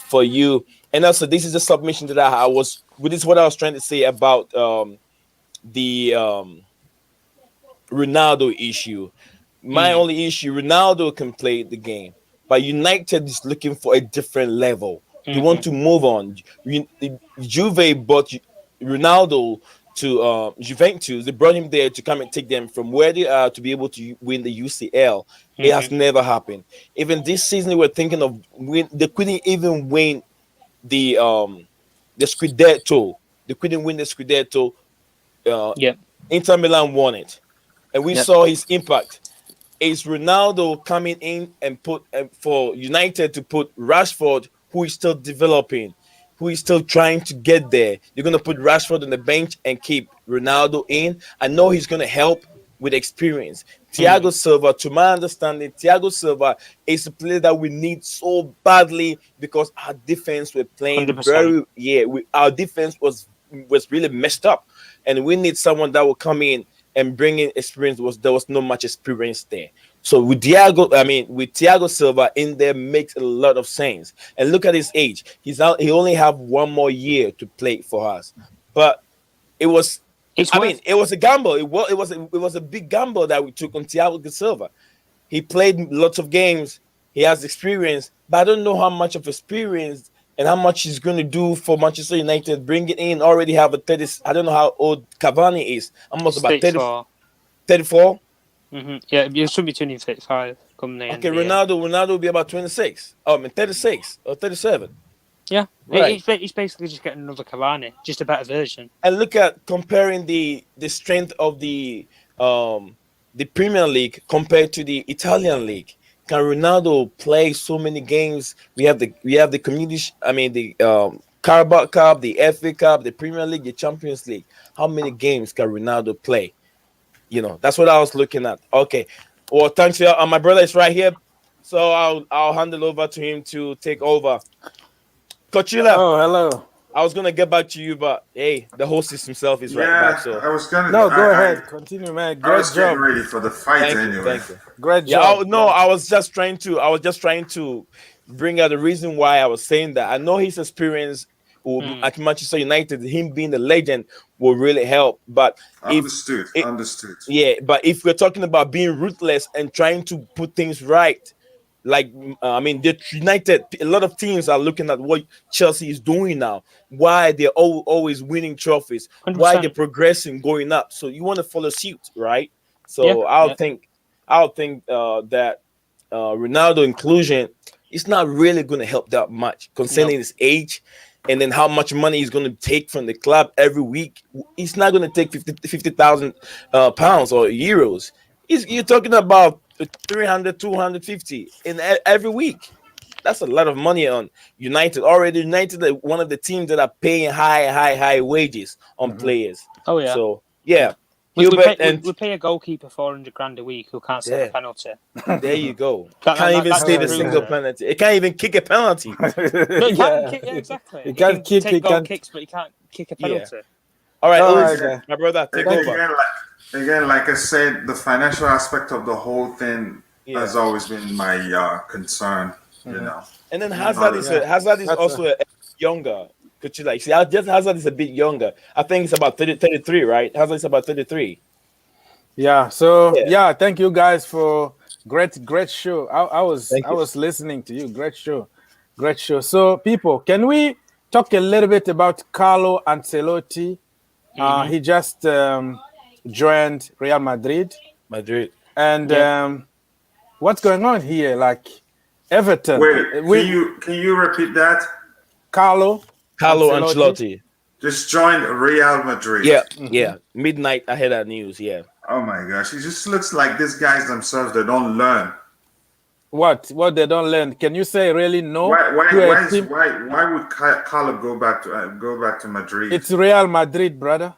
for you. And also, this is a submission that I was. This is what I was trying to say about the Ronaldo issue. My only issue: Ronaldo can play the game, but United is looking for a different level. They want to move on. Juve bought Ronaldo to Juventus. They brought him there to come and take them from where they are to be able to win the UCL. It has never happened. Even this season, they were thinking of win. They couldn't even win the Scudetto. They couldn't win the Scudetto. Yep. Inter Milan won it, and we Yep. saw his impact. Is Ronaldo coming in and put for United to put Rashford, who is still developing, who is still trying to get there? You're going to put Rashford on the bench and keep Ronaldo in. I know he's going to help with experience. Thiago Silva, to my understanding, Thiago Silva is a player that we need so badly because our defense were playing 100%. our defense was really messed up, and we need someone that will come in and bring in experience. There was not much experience there. So with Thiago Silva in there makes a lot of sense. And look at his age; he only have one more year to play for us. But it was, it was a gamble. It was a big gamble that we took on Thiago Silva. He played lots of games. He has experience, but I don't know how much of experience and how much he's going to do for Manchester United. Bring it in. Already have a 30. I don't know how old Cavani is. Almost about 30, 34. Yeah, you should be 35 come the end. Okay, Ronaldo will be about 26. 36 or 37. Yeah, right. He's basically just getting another Cavani, just a better version. And look at comparing the strength of the Premier League compared to the Italian league. Can Ronaldo play so many games? We have the community. The Carabao Cup, the FA Cup, the Premier League, the Champions League. How many games can Ronaldo play? That's what I was looking at. Okay, well, thanks. My brother is right here, so I'll hand it over to him to take over. Coachella. Oh, hello. I was gonna get back to you, but hey, the host himself is right back. So I was gonna. No, go ahead. Continue, man. Great I was job. getting ready for the fight anyway. Thank you. Great job. I was just trying to bring out the reason why I was saying that. I know his experience at Manchester United, him being the legend, will really help. But understood. Yeah, but if we're talking about being ruthless and trying to put things right, like the United, a lot of teams are looking at what Chelsea is doing now. Why they're always winning trophies? 100%. Why they're progressing, going up? So you want to follow suit, right? So I'll think that Ronaldo inclusion is not really going to help that much, considering his age, and then how much money he's going to take from the club every week. He's not going to take 50,000 pounds or euros. You're talking about 300, 250 in every week. That's a lot of money on United. Already, United are one of the teams that are paying high wages on players. Oh yeah. So yeah. We pay a goalkeeper 400 grand a week who can't save a penalty. There you go. Can't even save a single penalty. It can't even kick a penalty. No, it can't kick, exactly. He can kick. Take goal kicks, but he can't kick a penalty. All right, my brother, take over. Again, like I said, the financial aspect of the whole thing has always been my concern. You know. And then Hazard is also a younger. Could you like see? Hazard is a bit younger. I think it's about 33, right? Hazard is about 33. Yeah. So thank you guys for great show. I was listening to you. Great show. So people, can we talk a little bit about Carlo Ancelotti? He just joined Real Madrid. And what's going on here? Like Everton. Wait, can you repeat that? Carlo Ancelotti just joined Real Madrid. Yeah. Midnight I heard that news. Yeah. Oh my gosh, it just looks like these guys themselves, they don't learn. What they don't learn? Can you say really no? Why would Carlo go back to Madrid? It's Real Madrid, brother.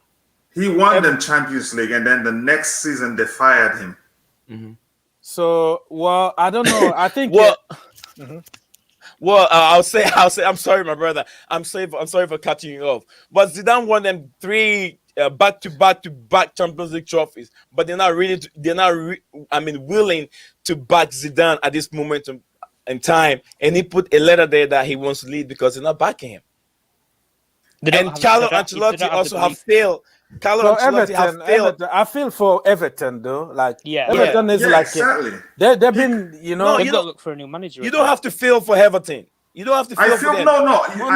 He won the Champions League, and then the next season they fired him. So, well, I don't know. I think. Well, I'll say. I'm sorry, my brother. I'm sorry for cutting you off. But Zidane won them 3 back-to-back Champions League trophies. But they're not willing to back Zidane at this moment in time. And he put a letter there that he wants to leave because they're not backing him. And Carlo Ancelotti also have failed. Everton, I feel for Everton though. Like Everton is like exactly. They've been, they've got to look for a new manager. You don't have to feel for Everton. You don't have to feel for them. I feel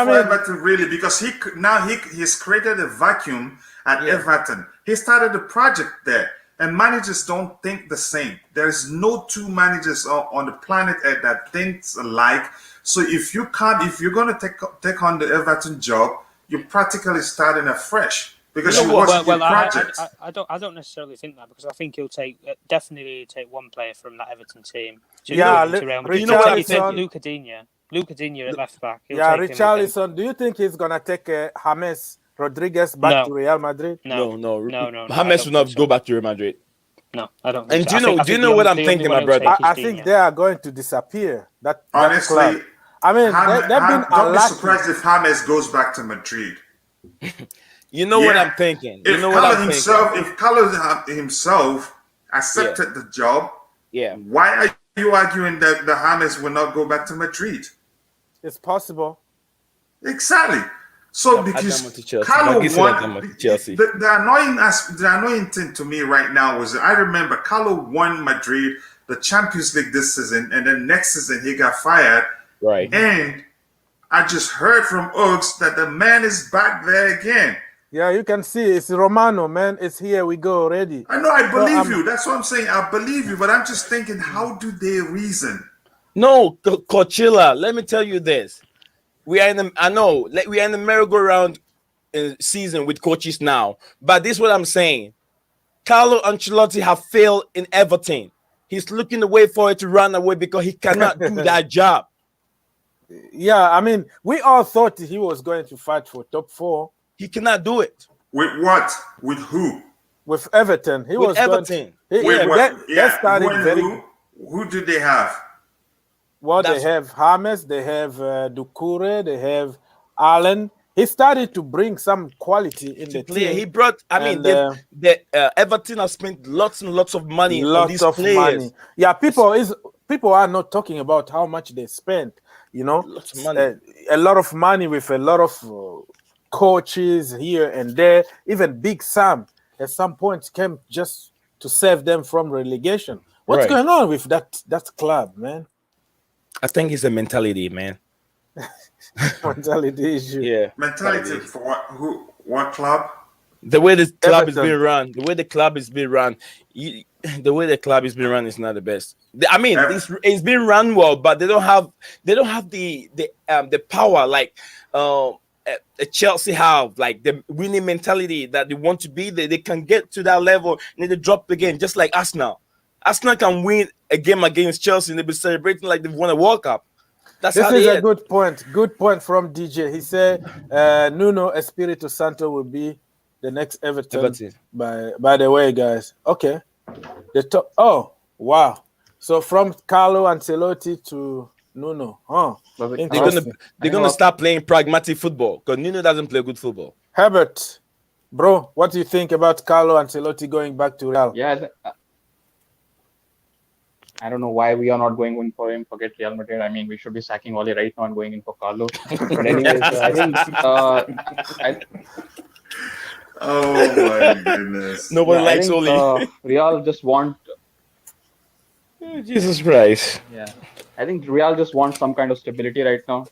for Everton really because he's created a vacuum at Everton. He started a project there, and managers don't think the same. There's no 2 managers on the planet Earth that thinks alike. So if you're going to take on the Everton job, you're practically starting afresh. Because I don't necessarily think that because I think he'll definitely take one player from that Everton team. Luka Digne at left back. Richarlison. Do you think he's gonna take James Rodriguez back to Real Madrid? No. James will not go back to Real Madrid. No, I don't. And do you know what I'm thinking, my brother? I think they are going to disappear. Honestly, that club. I mean, they've been. Don't be surprised if James goes back to Madrid. You know what I'm thinking. If Carlo himself accepted the job, why are you arguing that the James will not go back to Madrid? It's possible. Exactly. So because Carlo won, Chelsea. The annoying thing to me right now was I remember Carlo won Madrid the Champions League this season, and then next season he got fired. Right. And I just heard from Oaks that the man is back there again. Yeah, you can see it's Romano, man. It's here we go already. I know, I believe you. That's what I'm saying. I believe you, but I'm just thinking, how do they reason? No, Coachella, let me tell you this. We are in the merry-go-round season with coaches now. But this is what I'm saying. Carlo Ancelotti have failed in Everton. He's looking the way for it to run away because he cannot do that job. Yeah, I mean, we all thought he was going to fight for top 4. He cannot do it. With what? With who? With Everton. He was Everton. Who do they have? Well, they have James, they have Doucouré, they have Allen. He started to bring some quality in the team. He brought. Everton have spent lots and lots of money on these players. Money. Yeah, people are not talking about how much they spent. Lots of money. A lot of money with a lot of coaches here and there. Even Big Sam at some point came just to save them from relegation. What's going on with that club, man? I think it's a mentality, man. Mentality issue. Yeah. Mentality for what? What club? The way the club is Everton. being run, the way the club is being run, the way the club is being run is not the best. I mean, it's being run well, but they don't have the power like Chelsea have, like the winning mentality that they want to be. They can get to that level and then they drop again, just like Arsenal. Arsenal can win a game against Chelsea and they'll be celebrating like they've won a World Cup. That's This how is they a good point. Good point from DJ. He said Nuno Espirito Santo will be the next Everton. By the way, guys. Okay. Oh, wow. So from Carlo Ancelotti to Nuno. They're gonna start playing pragmatic football because Nuno doesn't play good football. Herbert, bro, what do you think about Carlo Ancelotti going back to Real? Yeah, I don't know why we are not going in for him. Forget Real Madrid. I mean, we should be sacking Ole right now and going in for Carlo. But anyways, I think. Oh my goodness! Nobody likes Ole. Real just want. Jesus Christ! Yeah, I think Real just wants some kind of stability right now.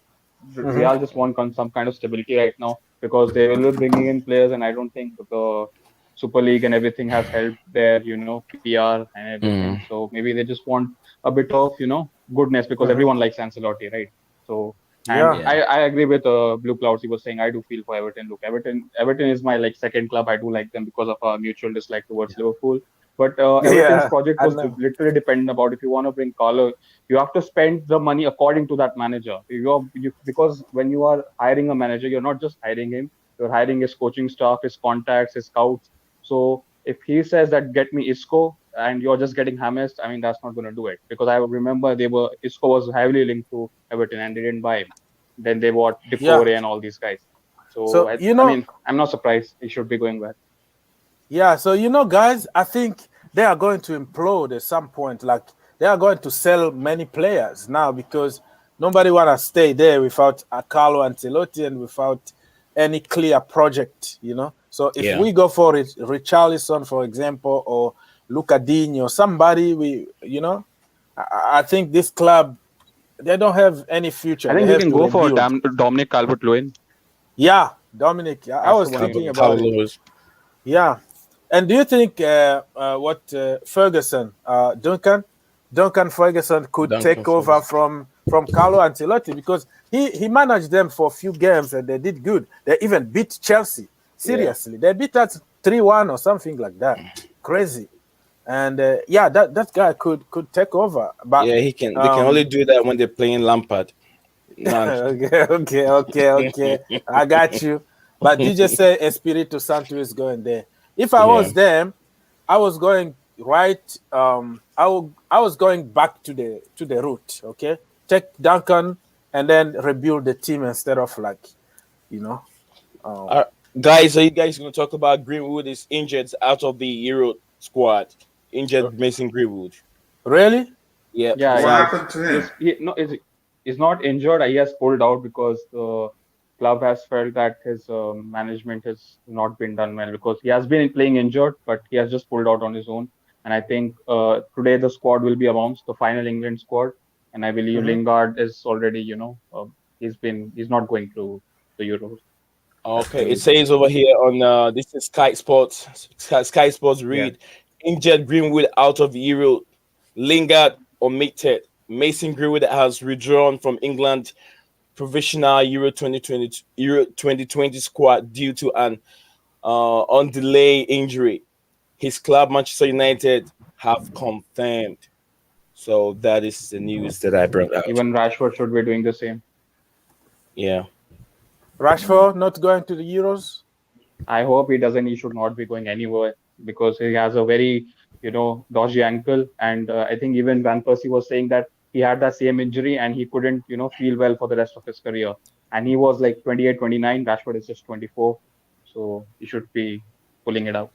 Real just want some kind of stability right now because they will be bringing in players, and I don't think the Super League and everything has helped their, PR and everything. So maybe they just want a bit of, goodness because everyone likes Ancelotti, right? So, and I agree with Blue Clouds. He was saying I do feel for Everton. Look, Everton is my second club. I do like them because of our mutual dislike towards Liverpool. But Everton's project was literally dependent about if you want to bring Carlo, you have to spend the money according to that manager. Because when you are hiring a manager, you're not just hiring him. You're hiring his coaching staff, his contacts, his scouts. So if he says that get me Isco and you're just getting James, I mean, that's not going to do it. Because I remember Isco was heavily linked to Everton and they didn't buy him. Then they bought Decore and all these guys. So I mean, I'm not surprised he should be going back. Yeah, so guys, I think they are going to implode at some point. Like they are going to sell many players now because nobody want to stay there without Carlo Ancelotti and without any clear project, So if we go for it, Richarlison, for example, or Lucadinho, somebody I think this club, they don't have any future. I think we can go for Dominic Calvert-Lewin. Yeah, Dominic. I was thinking about it. Yeah. And do you think Ferguson, Duncan Ferguson could take over from Carlo Ancelotti because he managed them for a few games and they did good. They even beat Chelsea. Seriously, they beat us 3-1 or something like that. Crazy. And that guy could take over. But he can. They can only do that when they're playing Lampard. Okay. I got you. But DJ say Espirito Santo is going there. If I was them, I was going right. I was going back to the root. Okay, take Duncan and then rebuild the team instead of guys, are you guys going to talk about Greenwood is injured out of the Euro squad? Injured Mason Greenwood. Really? Yeah. What happened to him? He's not injured. He has pulled out because the club has felt that his management has not been done well because he has been playing injured, but he has just pulled out on his own. And I think today the squad will be announced, the final England squad. And I believe Lingard is already, he's not going to the Euros. Okay, it says over here on this is Sky Sports. Sky Sports read injured Greenwood out of the Euro. Lingard omitted. Mason Greenwood has withdrawn from England provisional Euro 2020 squad due to an on-delay injury. His club, Manchester United, have confirmed. So that is the news that I brought out. Even Rashford should be doing the same. Yeah. Rashford not going to the Euros? I hope he doesn't. He should not be going anywhere because he has a very, dodgy ankle. And I think even Van Persie was saying that he had that same injury and he couldn't, feel well for the rest of his career. And he was like 28, 29. Rashford is just 24. So he should be pulling it out.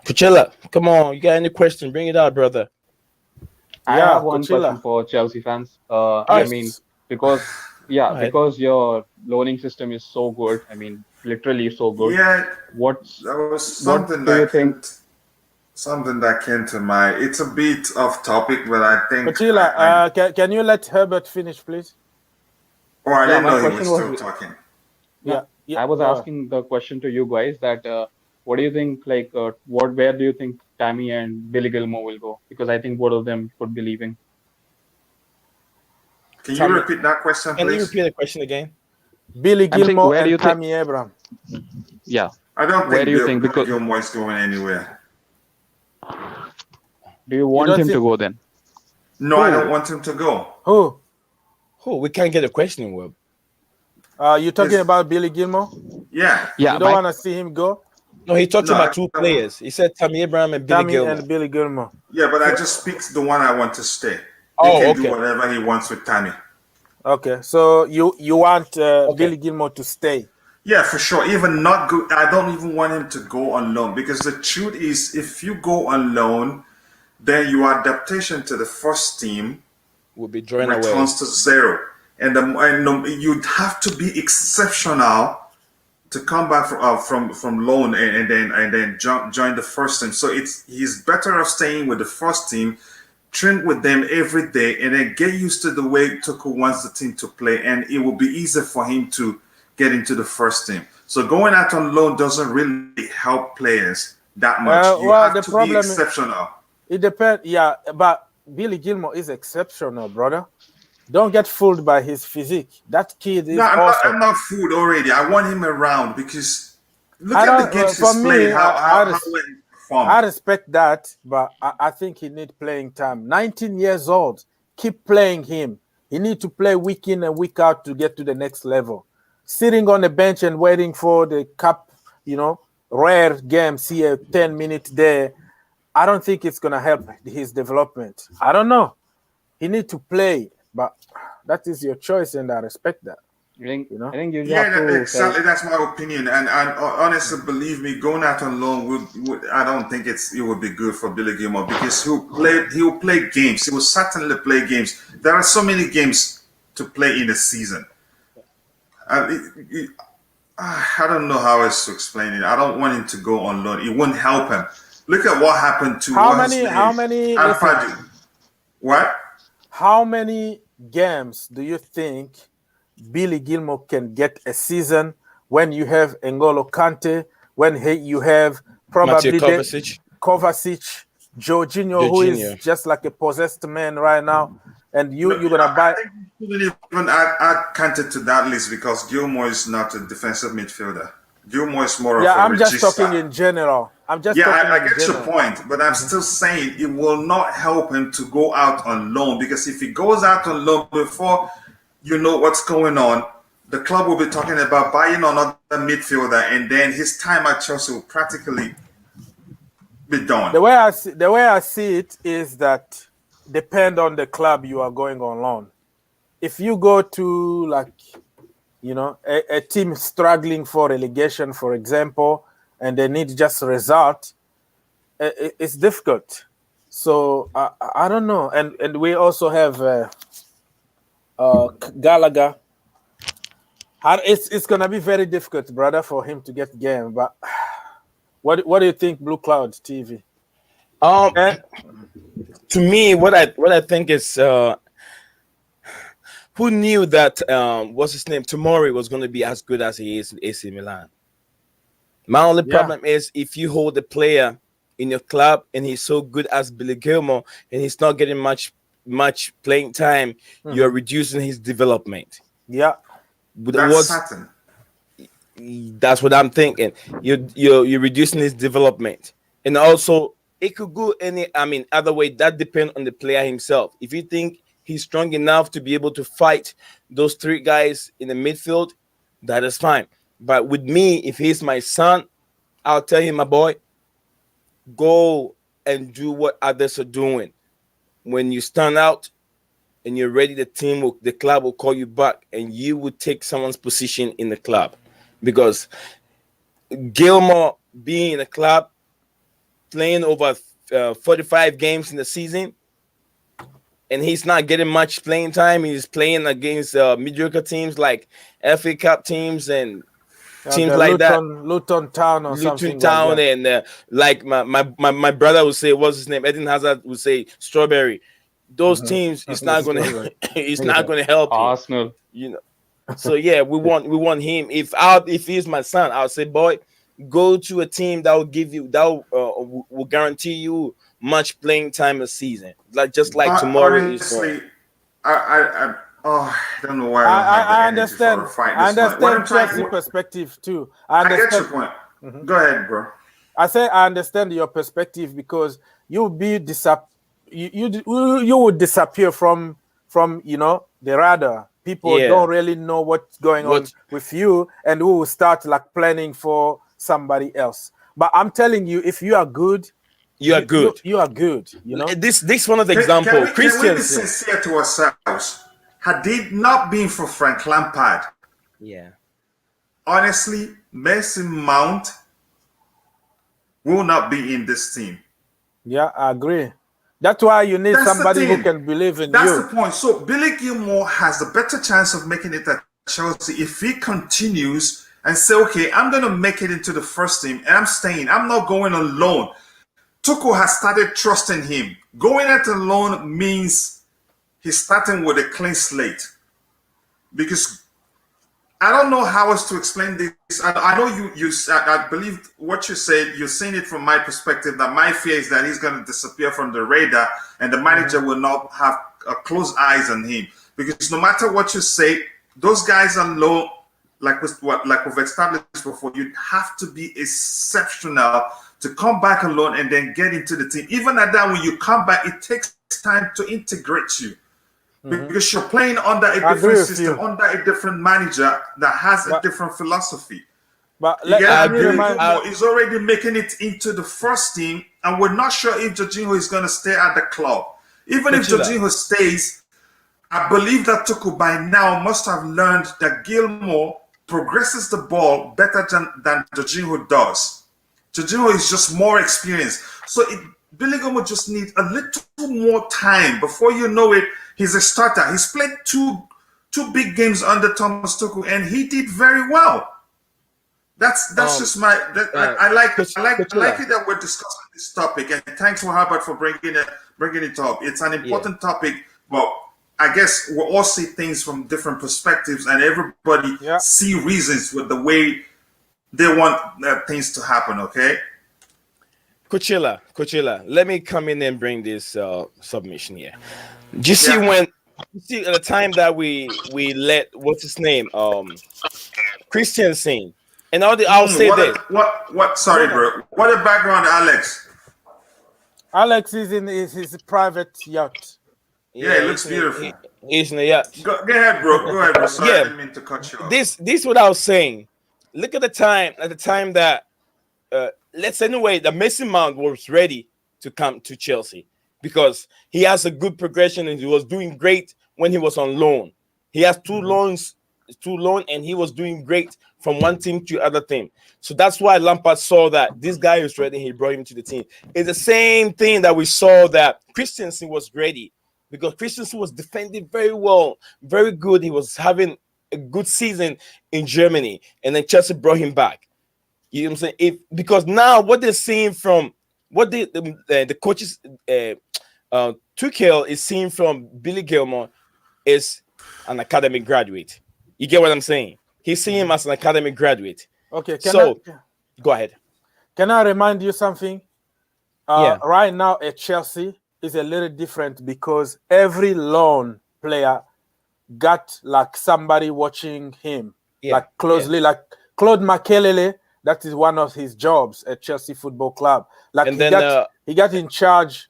Coachella, come on. You got any question? Bring it out, brother. I have one question for Chelsea fans. I mean, because your loaning system is so good. I mean, literally so good. Yeah. What do you think? Something that came to mind. It's a bit off topic, but I think. Coachella, can you let Herbert finish, please? I didn't know he was still talking. Yeah. Yeah, I was go ahead. asking the question to you guys that what do you think? Like, where do you think Tammy and Billy Gilmore will go? Because I think both of them could be leaving. Can you Tammy, repeat that question, can you please? repeat the question again? Billy I'm saying, Gilmore where do and you think? Tammy Abraham. Yeah, I don't where think do you think? Billy Because Gilmore is going anywhere. do you You want don't him to think go then? No, I don't who? want him to go. Who? Oh, we can't get a question, Web. You talking It's about Billy Gilmore? yeah. Yeah, You don't my want to see him go? No, he talked No, I about two don't. players. He said Tammy Abraham and Billy Tammy Gilmore. and Billy Gilmore. Yeah, but I just picked the one I want to stay. He Oh, can do okay. whatever he wants with Tammy. Okay, so you want Okay. Billy Gilmore to stay? Yeah, for sure. Even not good. I don't even want him to go on loan because the truth is, if you go on loan, then your adaptation to the first team Will be drawing away. returns to zero, and you'd have to be exceptional to come back from loan and then join the first team. So he's better off staying with the first team, train with them every day, and then get used to the way Tuchel wants the team to play, and it will be easier for him to get into the first team. So going out on loan doesn't really help players that much. You Well, have the to be problem exceptional. it depends. Yeah, but Billy Gilmore is exceptional, brother. Don't get fooled by his physique. That kid No, is awesome. I'm not fooled already. I want him around because look I at the don't. games For he's played. me, How well he performed. I respect that, but I think he need playing time. 19 years old, keep playing him. He need to play week in and week out to get to the next level. Sitting on the bench and waiting for the cup, rare games here, 10 minutes there. I don't think it's gonna help his development. I don't know. He need to play, but that is your choice, and I respect that. I think you just Yeah, have to exactly. That's my opinion. And honestly, believe me, going out on loan would I don't think it would be good for Billy Gilmore because he'll play games. He will certainly play games. There are so many games to play in a season. I don't know how else to explain it. I don't want him to go on loan. It won't help him. Look at what happened to How what's his many? name? How many? Alfred. Listen, What? how many games do you think Billy Gilmore can get a season when you have N'Golo Kante, when you have Matthew probably Kovacic. Kovacic, Jorginho, who is Jorginho. just like a possessed man right now, and you're gonna I buy. think you shouldn't even add Kante to that list because Gilmore is not a defensive midfielder. Gilmore is more Yeah, of a I'm just regista. talking in general. I'm just Yeah, talking I in get your general. point, but I'm still saying it will not help him to go out on loan because if he goes out on loan before you know what's going on, the club will be talking about buying another midfielder, and then his time at Chelsea will practically be done. The way I see it is that depend on the club you are going on loan. If you go to like a team struggling for relegation, for example, and they need just a result, it's difficult. So I don't know, and we also have Gallagher. It's gonna be very difficult, brother, for him to get game. But what do you think, Blue Cloud TV? To me, what I think is who knew that what's his name Tomori was going to be as good as he is in AC Milan. My only problem is if you hold a player in your club and he's so good as Billy Gilmore and he's not getting much playing time, you're reducing his development. Yeah, That's certain. That's what I'm thinking. You're reducing his development, and also it could go other way. That depends on the player himself. If you think he's strong enough to be able to fight those three guys in the midfield, that is fine. But with me, if he's my son, I'll tell him, my boy, go and do what others are doing. When you stand out and you're ready, the club will call you back, and you will take someone's position in the club. Because Gilmore being in a club, playing over 45 games in the season, and he's not getting much playing time. He's playing against mediocre teams like FA Cup teams and teams like Luton Town or something Luton Town, like that. and like my brother would say, what's his name? Eden Hazard would say Strawberry. Those teams, it's not going to help you. Arsenal. So yeah, we want him. If he's my son, I'll say, boy, go to a team that will give you will guarantee you much playing time a season. Like tomorrow is Honestly, I don't know why I don't have the I energy for understand. a fight I this morning. What understand I'm trying, Chelsea perspective too. I get your point. Go ahead, bro. I say I understand your perspective because you'll be you would disappear from the radar. People yeah. don't really know what's going on What with you, and we will start like planning for somebody else. But I'm telling you, if you are good, you are good. you are good. You know. This one of the Can example. we be Christiansen. sincere to ourselves? Had it not been for Frank Lampard, Yeah. honestly, Mason Mount will not be in this team. Yeah, I agree. That's why you need That's the somebody who thing. can believe in That's you. the point. So Billy Gilmore has a better chance of making it at Chelsea if he continues and say, okay, I'm going to make it into the first team and I'm staying. I'm not going on loan. Tuchel has started trusting him. Going out on loan means he's starting with a clean slate. Because I don't know how else to explain this. I know I believe what you said, you're seeing it from my perspective, that my fear is that he's going to disappear from the radar and the manager will not have close eyes on him. Because no matter what you say, those guys are low, like we've established before, you have to be exceptional to come back alone and then get into the team. Even at that, when you come back, it takes time to integrate you. Because you're playing under a different system, under a different manager that has a different philosophy. But he's already making it into the first team, and we're not sure if Jorginho is going to stay at the club. Even if Jorginho stays, I believe that Tuchel by now must have learned that Gilmore progresses the ball better than Jorginho does. Jorginho is just more experienced. So Billy Gilmore just needs a little more time. Before you know it, he's a starter. He's played two big games under Thomas Tuchel, and he did very well. That's just my. I like it that we're discussing this topic, and thanks for Herbert for bringing it up. It's an important topic, but I guess we all see things from different perspectives, and everybody see reasons with the way they want things to happen. Okay. Coachella, let me come in and bring this submission here. Do you see when at the time that we let what's his name Christiansen, and I'll say this. What? Sorry, bro. What a background, Alex. Alex is in his private yacht. Yeah, it looks beautiful. He's in the yacht. Go ahead, bro. Go ahead, bro. Sorry, I didn't mean to cut you off. This what I was saying. Look at the time that let's anyway the Mason Mount was ready to come to Chelsea because he has a good progression and he was doing great when he was on loan. He has two loans, and he was doing great from one team to other team. So that's why Lampard saw that this guy is ready. He brought him to the team. It's the same thing that we saw that Christensen was ready because Christensen was defending very well, very good. He was having a good season in Germany, and then Chelsea brought him back. You know what I'm saying? Because now what they're seeing from what the coaches Tuchel is seeing from Billy Gilmore is an academic graduate. You get what I'm saying? He's seeing him as an academic graduate. Okay, go ahead. Can I remind you something? Right now at Chelsea is a little different because every loan player got like somebody watching him like closely, like Claude Makelele. That is one of his jobs at Chelsea Football Club. Like he got in charge.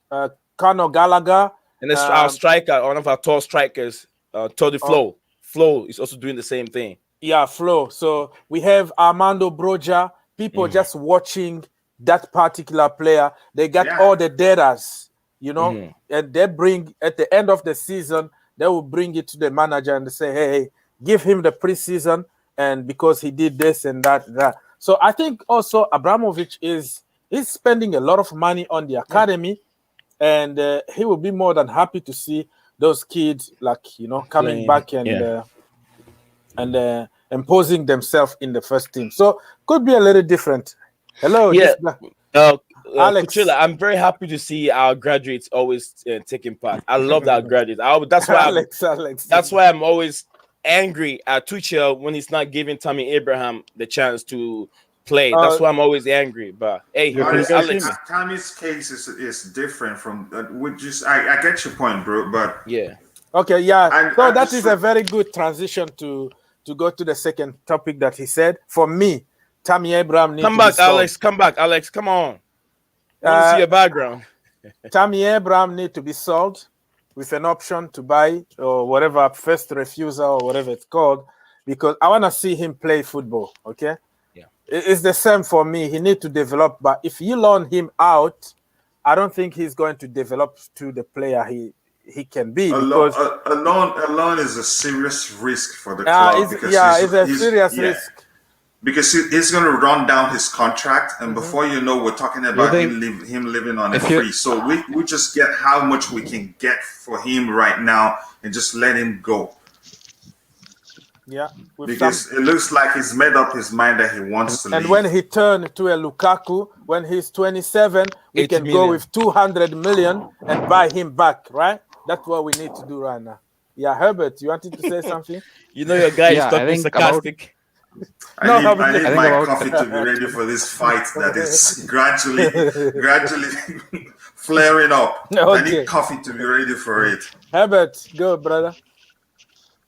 Conor Gallagher, and it's our striker, one of our tall strikers, Toddy Flo. Flo is also doing the same thing. Yeah, Flo. So we have Armando Broja. People just watching that particular player. They got all the data, and they bring at the end of the season. They will bring it to the manager and they say, "Hey, give him the preseason, and because he did this and that." So I think also Abramovic is spending a lot of money on the academy, and he will be more than happy to see those kids coming back and imposing themselves in the first team. So could be a little different. Hello, Alex. Coachella, I'm very happy to see our graduates always taking part. I love our graduates. That's why Alex. That's why I'm always angry at Tuchel when he's not giving Tammy Abraham the chance to play. That's why I'm always angry. But hey, Tammy's case is different from I get your point, bro. But yeah. Okay, yeah. So that is a very good transition to go to the second topic that he said. For me, Tammy Abraham needs come back, Alex. Come back, Alex. Come on. I want to see your background. Tammy Abraham need to be sold with an option to buy or whatever, first refusal or whatever it's called, because I want to see him play football. Okay. Yeah. It's the same for me. He need to develop, but if you loan him out, I don't think he's going to develop to the player he can be. A loan is a serious risk for the club. It's a serious risk. Because he's going to run down his contract, and before you know, we're talking about him living on a free. So we just get how much we can get for him right now and just let him go. Yeah. Because it looks like he's made up his mind that he wants to leave. And when he turned to a Lukaku, when he's 27, we can go with 200 million and buy him back, right? That's what we need to do right now. Yeah, Herbert, you wanted to say something? You know your guy is talking sarcastic. I need my coffee to be ready for this fight that is gradually flaring up. Okay. I need coffee to be ready for it. Herbert, go, brother.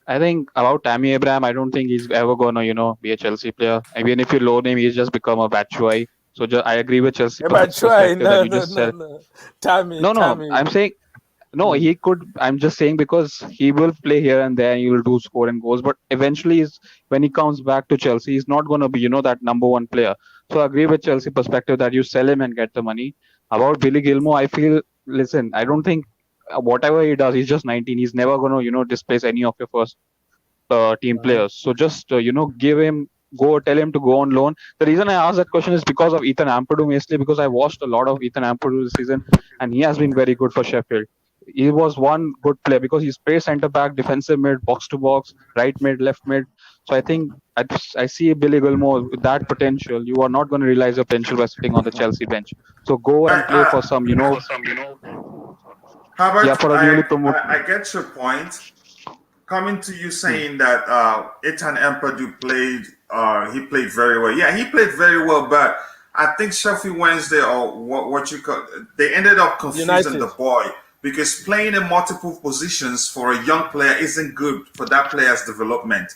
I think about Tammy Abraham, I don't think he's ever gonna, be a Chelsea player. Even if you loan him, he's just become a Batshuayi. So I agree with Chelsea. Batshuayi, no. Tammy. I'm saying. No, he could. I'm just saying because he will play here and there and he will do score and goals. But eventually, when he comes back to Chelsea, he's not going to be, that number one player. So I agree with Chelsea perspective that you sell him and get the money. About Billy Gilmour, I feel, listen, I don't think whatever he does, he's just 19. He's never going to, displace any of your first team players. So just, tell him to go on loan. The reason I asked that question is because of Ethan Ampadu, mostly because I watched a lot of Ethan Ampadu this season and he has been very good for Sheffield. He was one good player because he's plays centre back, defensive mid, box to box, right mid, left mid. So I think I see Billy Gilmour with that potential. You are not going to realize your potential by sitting on the Chelsea bench. So go and play for some, Herbert, for a newly promoted. I get your point. Coming to you saying that Ethan Ampadu played very well. Yeah, he played very well, but I think Sheffield Wednesday or what you call they ended up confusing the boy. Because playing in multiple positions for a young player isn't good for that player's development.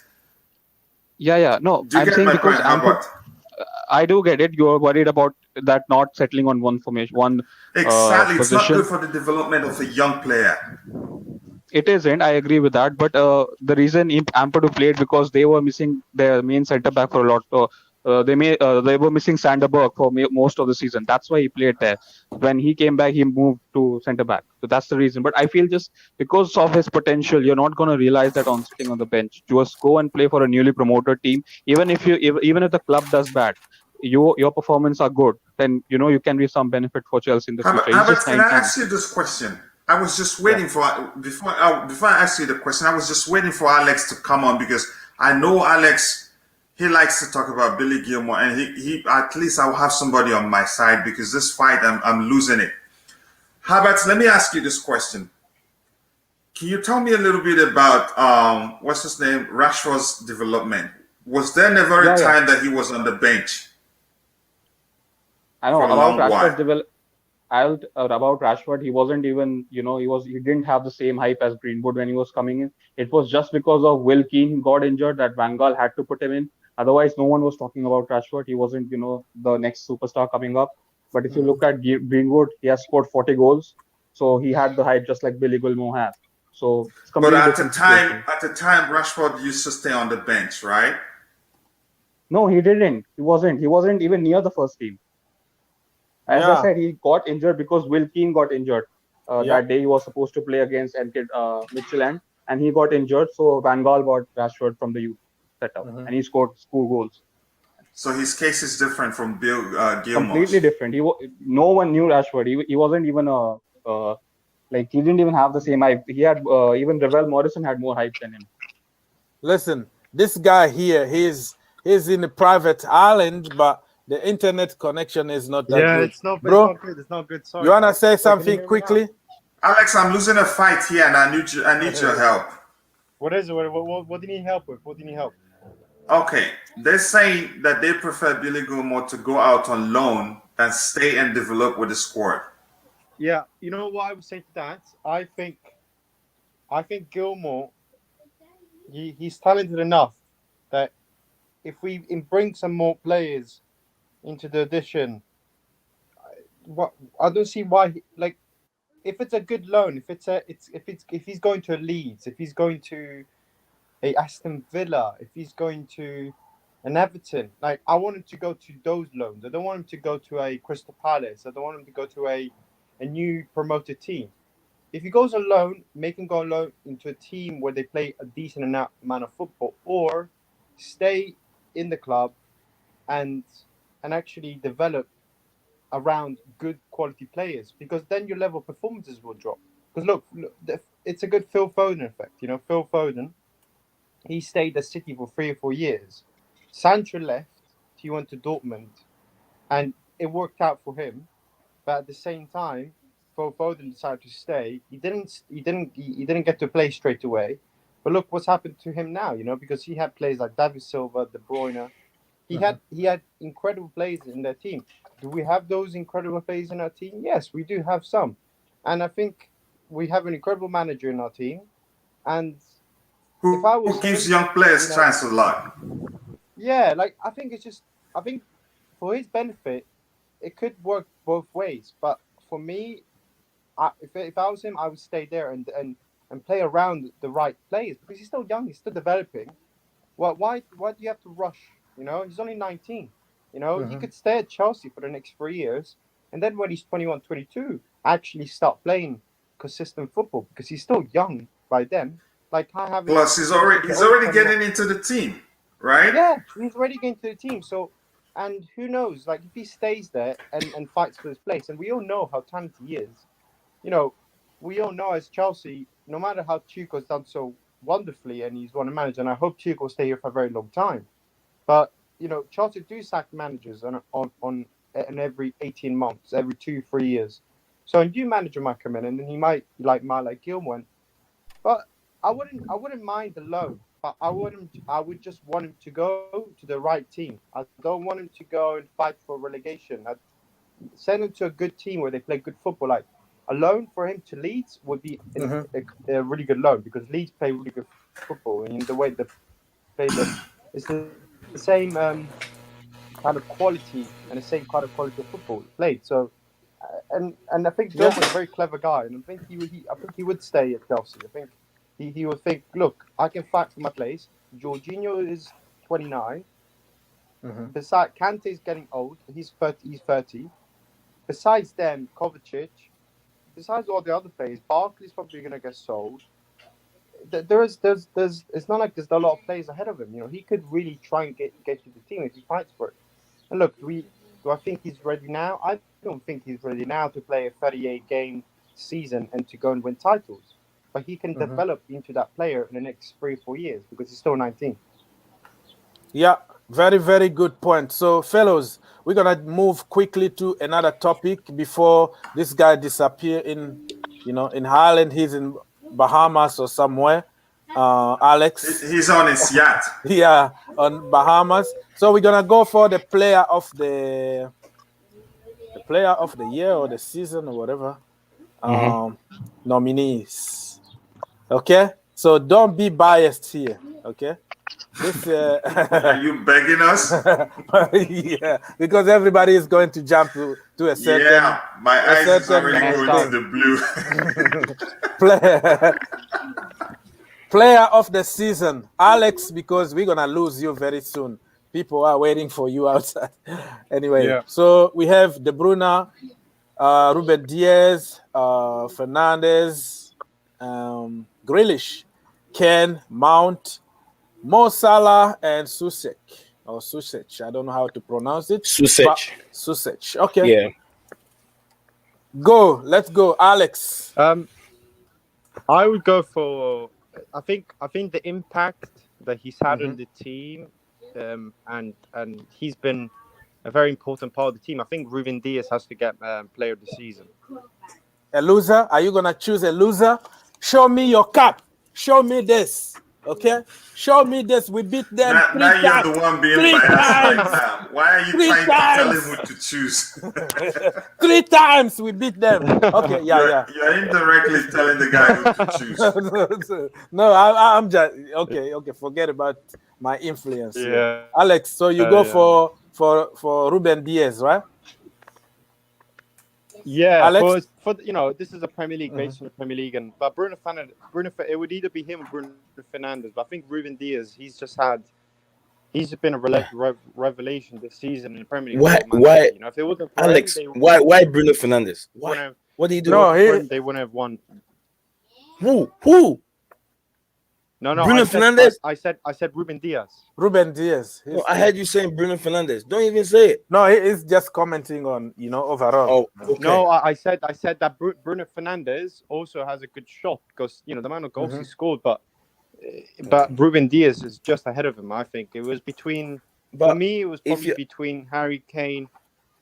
Yeah. No, I'm saying because I do get it. You're worried about that not settling on one formation, exactly. It's position. not good for the development of a young player. It isn't. I agree with that. But the reason Ampadu played because they were missing their main centre back for a lot. They were missing Sander Berg for most of the season. That's why he played there. When he came back, he moved to centre back. So that's the reason. But I feel just because of his potential, you're not going to realize that on sitting on the bench. Just go and play for a newly promoted team. Even if the club does bad, your performance are good, then you can be some benefit for Chelsea in the future. Can I ask you this question? I was just waiting for before I ask you the question. I was just waiting for Alex to come on because I know Alex. He likes to talk about Billy Gilmour, and he at least I'll have somebody on my side because this fight I'm losing it. Herbert, let me ask you this question. Can you tell me a little bit about what's his name, Rashford's development? Was there never a time that he was on the bench? I know about Rashford's development. About Rashford, he wasn't even, he didn't have the same hype as Greenwood when he was coming in. It was just because of Will Keane got injured that Van Gaal had to put him in. Otherwise, no one was talking about Rashford. He wasn't, the next superstar coming up. But if you look at Greenwood, he has scored 40 goals. So he had the hype just like Billy Gilmour had. So it's completely different. At the time, Rashford used to stay on the bench, right? No, he didn't. He wasn't even near the first team. As I said, he got injured because Will Keane got injured. That day he was supposed to play against Midtjylland and he got injured. So Van Gaal bought Rashford from the youth setup and he scored 2 goals. So his case is different from Gilmour. Completely different. No one knew Rashford. He wasn't even he didn't even have the same hype. He had even Ravel Morrison had more hype than him. Listen, this guy here, he's in a private island, but the internet connection is not that good. It's not good. It's not good. Sorry. You want to say something quickly? Alex, I'm losing a fight here and I need your help. What is it? What do you need help with? What do you need help? Okay, they're saying that they prefer Billy Gilmore to go out on loan than stay and develop with the squad. Yeah, you know what I would say to that? I think Gilmore, he's talented enough that if we bring some more players into the addition, what I don't see why. Like, if it's a good loan, if he's going to a Leeds, if he's going to a Aston Villa, if he's going to an Everton, like I want him to go to those loans. I don't want him to go to a Crystal Palace. I don't want him to go to a new promoted team. If he goes alone, make him go alone into a team where they play a decent amount of football, or stay in the club and actually develop around good quality players, because then your level of performances will drop. Because look, it's a good Phil Foden effect. You know, Phil Foden, he stayed at City for 3 or 4 years. Sancho left, he went to Dortmund, and it worked out for him. But at the same time, Phil Foden decided to stay. He didn't get to play straight away. But look what's happened to him now. You know, because he had players like David Silva, De Bruyne. He had incredible players in their team. Do we have those incredible players in our team? Yes, we do have some. And I think we have an incredible manager in our team. And if I was who gives young players chance a lot. Yeah, like I think for his benefit, it could work both ways. But for me, if I was him, I would stay there and play around the right players, because he's still young, he's still developing. Why do you have to rush? You know, he's only 19. You know, he could stay at Chelsea for the next 3 years, and then when he's 21, 22, actually start playing consistent football, because he's still young by then. Like plus he's already getting into the team, right? Yeah, he's already getting to the team. So, and who knows? Like if he stays there and fights for his place, and we all know how talented he is. You know, we all know as Chelsea, no matter how Tuchel's done so wonderfully, and he's won a manager, and I hope Tuchel will stay here for a very long time. But you know, Chelsea do sack managers on every 18 months, every 2-3 years. So a new manager might come in, and then he might like Gilmore. But I wouldn't mind the loan, but I would just want him to go to the right team. I don't want him to go and fight for relegation. I'd send him to a good team where they play good football. Like a loan for him to Leeds would be a really good loan, because Leeds play really good football, and the way they play it's the same kind of quality and the same kind of quality of football played. So, and I think Gilmore's a very clever guy, and I think he would stay at Chelsea. I think he would think, look, I can fight for my place. Jorginho is 29. Besides, Kante is getting old. He's 30. Besides them, Kovacic. Besides all the other players, Barkley's probably going to get sold. There's it's not like there's a lot of players ahead of him. You know, he could really try and get to the team if he fights for it. And look, do I think he's ready now? I don't think he's ready now to play a 38-game season and to go and win titles. But he can develop into that player in the next 3 or 4 years, because he's still 19. Yeah, very, very good point. So, fellows, we're gonna move quickly to another topic before this guy disappear in Ireland. He's in Bahamas or somewhere. Alex, he's on his yacht. Yeah, on Bahamas. So we're gonna go for the player of the year or the season or whatever. Nominees. Okay, so don't be biased here. Okay, this are you begging us? Yeah, because everybody is going to jump to a certain. Yeah, my eyes is already going to the blue. Player of the season, Alex, because we're gonna lose you very soon. People are waiting for you outside. Anyway, so we have De Bruyne, Ruben Diaz, Fernandez, Grealish, Ken, Mount, Mo Salah, and Susek. Or Susek. I don't know how to pronounce it. Susek. Okay. Yeah. Let's go, Alex. I would go for. I think the impact that he's had on the team, and he's been a very important part of the team. I think Ruben Diaz has to get player of the season. A loser? Are you gonna choose a loser? Show me your cap. Show me this. Okay, show me this. We beat them Now, three now you're times. the one being Three biased right times. now. Why are you Three trying to tell him times. who to choose? 3 times we beat them. Okay, yeah. You're indirectly telling the guy who to choose. No, I'm just okay. Forget about my influence here. Yeah. Alex, so you go for Ruben Diaz, right? Yeah, Alex? for this is a Premier League based on the Premier League, but it would either be him or Bruno Fernandes. But I think Ruben Diaz, he's been a revelation this season in the Premier League. Why? For Man Why, City. If it wasn't for Alex? him, Why Bruno Fernandes? Why? wouldn't have, What do you do? No, they wouldn't have won. Who? No, Bruno Fernandes? I said Ruben Diaz. Ruben Diaz. No, I heard you saying Bruno Fernandes. Don't even say it. No, he is just commenting on overall. Oh, okay. No, I said that Bruno Fernandes also has a good shot because the amount of goals he scored, but Ruben Diaz is just ahead of him. I think it was for me it was probably between Harry Kane,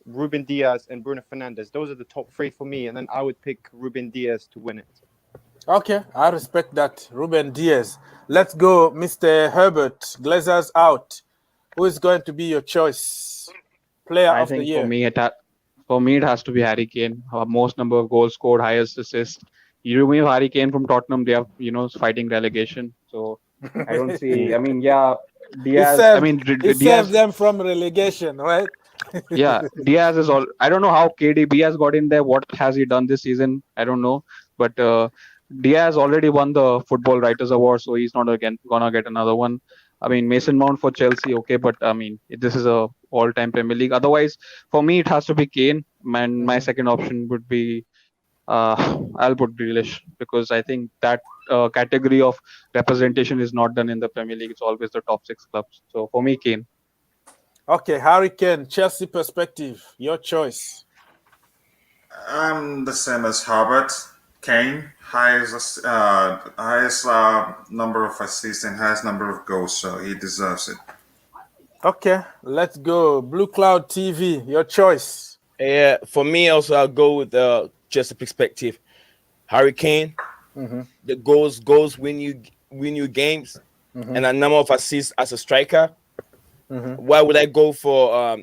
Ruben Diaz, and Bruno Fernandes. Those are the top three for me, and then I would pick Ruben Diaz to win it. Okay, I respect that. Ruben Diaz. Let's go, Mr. Herbert. Glazers out. Who is going to be your choice? Player of the year. For me, it has to be Harry Kane. Most number of goals scored, highest assist. You remove Harry Kane from Tottenham, they are fighting relegation. So I don't see. I mean, yeah, Diaz. He Diaz saved them from relegation, right? Yeah, Diaz is all. I don't know how KDB has got in there. What has he done this season? I don't know. But Diaz already won the Football Writers Award, so he's not gonna get another one. I mean, Mason Mount for Chelsea, okay, but I mean, this is a all-time Premier League. Otherwise, for me, it has to be Kane. And my second option would be I'll put Grealish, because I think that category of representation is not done in the Premier League. It's always the top 6 clubs. So for me, Kane. Okay, Harry Kane, Chelsea perspective, your choice. I'm the same as Herbert. Kane, highest number of assists and highest number of goals, so he deserves it. Okay, let's go. Blue Cloud TV, your choice. Yeah, for me also, I'll go with just a perspective. Harry Kane, the goals win you games, and a number of assists as a striker. Why would I go for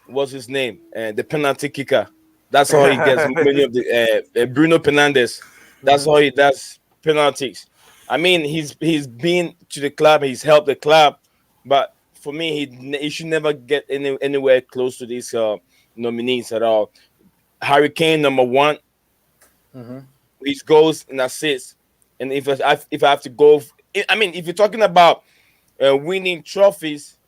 what's his name? The penalty kicker. That's all he gets. Many of the Bruno Fernandes. That's all he does. Penalties. I mean, he's been to the club. He's helped the club, but for me, he should never get anywhere close to these nominees at all. Harry Kane, number one. His goals and assists. And if I have to go, if you're talking about winning trophies.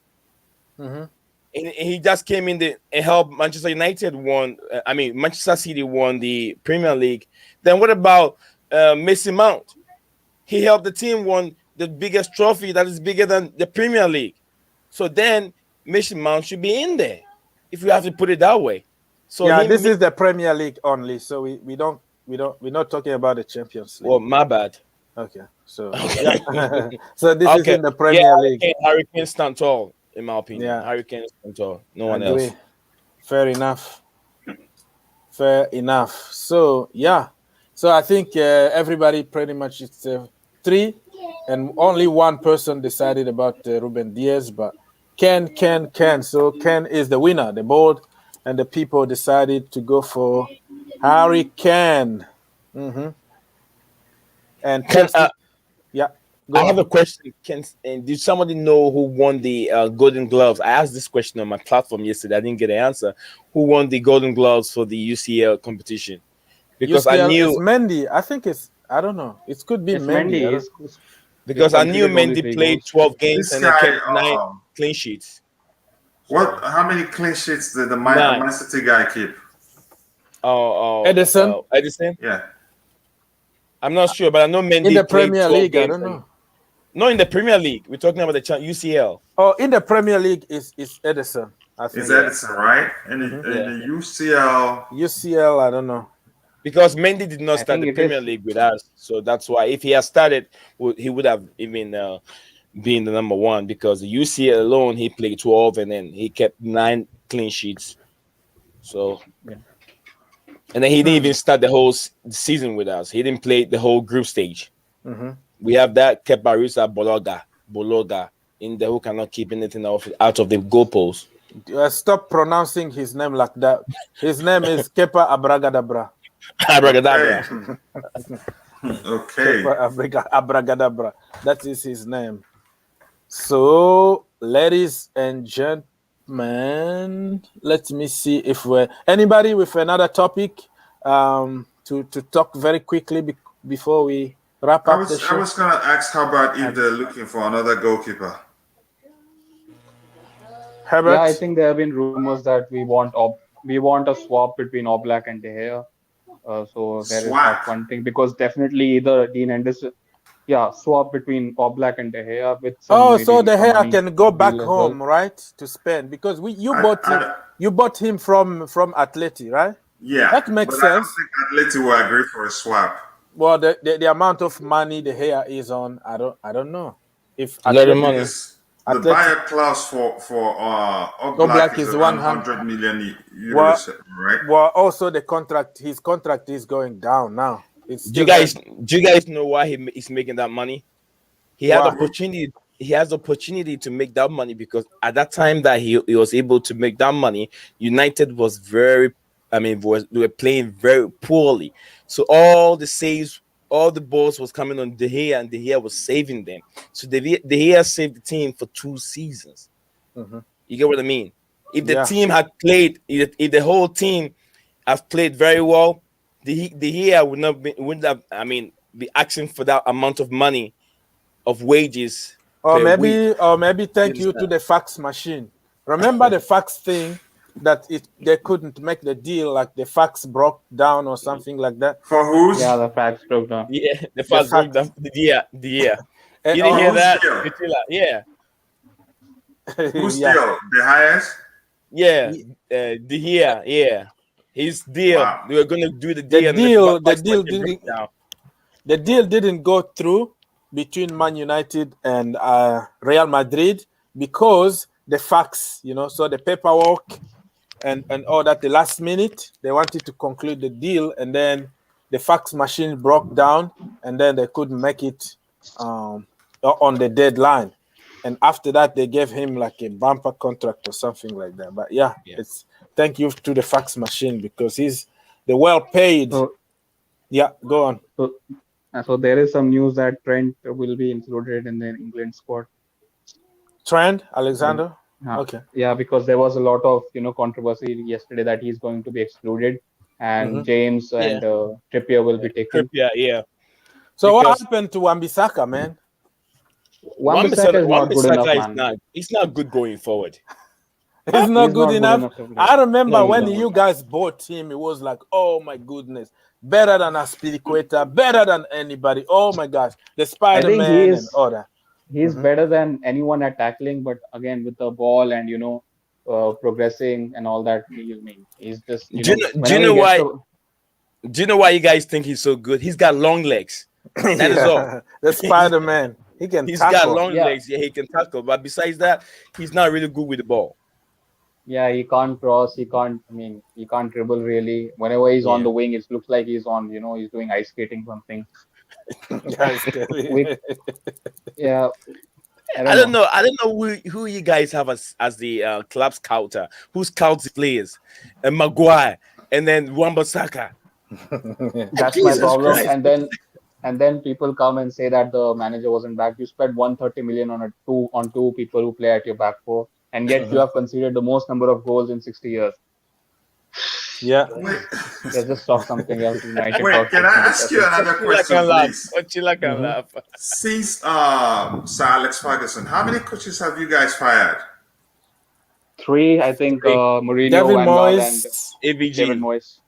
And he just came in and helped Manchester United Manchester City won the Premier League. Then what about Mason Mount? He helped the team won the biggest trophy that is bigger than the Premier League. So then Mason Mount should be in there, if you have to put it that way. So yeah, this is the Premier League only, so we're not talking about the Champions League. Well, my bad. Okay, so yeah. So this is in the Premier League. Harry Kane stand tall. In my opinion, yeah. Harry Kane is control. No one else. Fair enough. So yeah, so I think everybody pretty much it's 3, and only one person decided about Ruben Diaz, but Ken. So Ken is the winner. The board and the people decided to go for Harry Kane. And Chelsea, yeah. I have a question. Did somebody know who won the Golden Gloves? I asked this question on my platform yesterday. I didn't get an answer. Who won the Golden Gloves for the UCL competition? Because UCL, I knew it's Mendy. I think I don't know. It could be Mendy. Because I knew Mendy played 12 games and kept 9 clean sheets. What? How many clean sheets did the Man City guy keep? Edison. Edison. Yeah. I'm not sure, but I know Mendy in the played Premier 12 League. games I don't know. No, in the Premier League. We're talking about the UCL. Oh, in the Premier League is Edison. I think. It's Edison, right? In the UCL, I don't know. Because Mendy did not start the Premier League with us, so that's why. If he had started, he would have even been the number one. Because the UCL alone, he played 12, and then he kept 9 clean sheets. So, and then he didn't even start the whole season with us. He didn't play the whole group stage. We have that Keparusa Bologa in there who cannot keep anything out of the goalpost. Stop pronouncing his name like that. His name is Kepa Abragadabra. Abracadabra. Okay. Kepa Abragadabra. That is his name. So, ladies and gentlemen, let me see if we're anybody with another topic to talk very quickly before we wrap up the show. I was gonna ask, how about if they're looking for another goalkeeper? Herbert? Yeah, I think there have been rumors that we want a swap between Oblak and De Gea. So there is that one thing, because definitely either Dean Henderson, swap between Oblak and De Gea with some. So De Gea money can go back deal as home, well. right, to Spain, because you bought him from Atleti, right? Yeah, that makes but sense. I don't think Atleti will agree for a swap. Well, the amount of money De Gea is on, I don't know if A lot of money. The buyer clause for Oblak is around 100 million euros, right? Well, also his contract is going down now. Do you guys know why he's making that money? He has opportunity. He has opportunity to make that money because at that time that he was able to make that money, United was they were playing very poorly. So all the saves, all the balls was coming on De Gea, and De Gea was saving them. So De Gea saved the team for 2 seasons. Mm-hmm. You get what I mean? If the team had played, if the whole team have played very well, De Gea wouldn't have be asking for that amount of money of wages. Or maybe thank you to the fax machine. Remember the fax thing that they couldn't make the deal, like the fax broke down or something like that. For who's? Yeah, the fax broke down. Yeah, the fax broke down. Yeah. You didn't hear that? Yeah. Who's deal? The highest? Yeah, De Gea. Yeah, his deal. Wow. They were gonna do the deal. The deal didn't go through between Man United and Real Madrid because the fax, so the paperwork and all that, the last minute, they wanted to conclude the deal, and then the fax machine broke down, and then they couldn't make it on the deadline. And after that, they gave him like a bumper contract or something like that. But it's thank you to the fax machine because he's the well paid. Go on. So there is some news that Trent will be included in the England squad. Trent Alexander? Okay. Yeah, because there was a lot of controversy yesterday that he's going to be excluded, and James and Trippier will be taken. Yeah. So what happened to Wan-Bissaka, man? Wan-Bissaka is not good enough, man. It's not good going forward. It's not good enough. I remember when you guys bought him, it was like, oh my goodness, better than Aspilicueta, better than anybody. Oh my gosh, the Spider-Man and all that. He's better than anyone at tackling, but again with the ball and progressing and all that. He's just. Do you know why? Do you know why you guys think he's so good? He's got long legs. That is all. The Spider-Man. He's got long legs. Yeah, he can tackle. But besides that, he's not really good with the ball. Yeah, he can't cross. He can't dribble really. Whenever he's on the wing, it looks like he's on. He's doing ice skating something. Yeah. I don't know who you guys have as the club scouter. Who scouts the players? And Maguire, and then Wan-Bissaka. That's my problem. Christ. And then people come and say that the manager wasn't back. You spent 130 million on two people who play at your back four, and yet you have conceded the most number of goals in 60 years. Yeah. Just talk something else. Can I ask you another question, please? Since Sir Alex Ferguson, how many coaches have you guys fired? 3, I think. Mourinho, David Moyes, and AVG. David Moyes.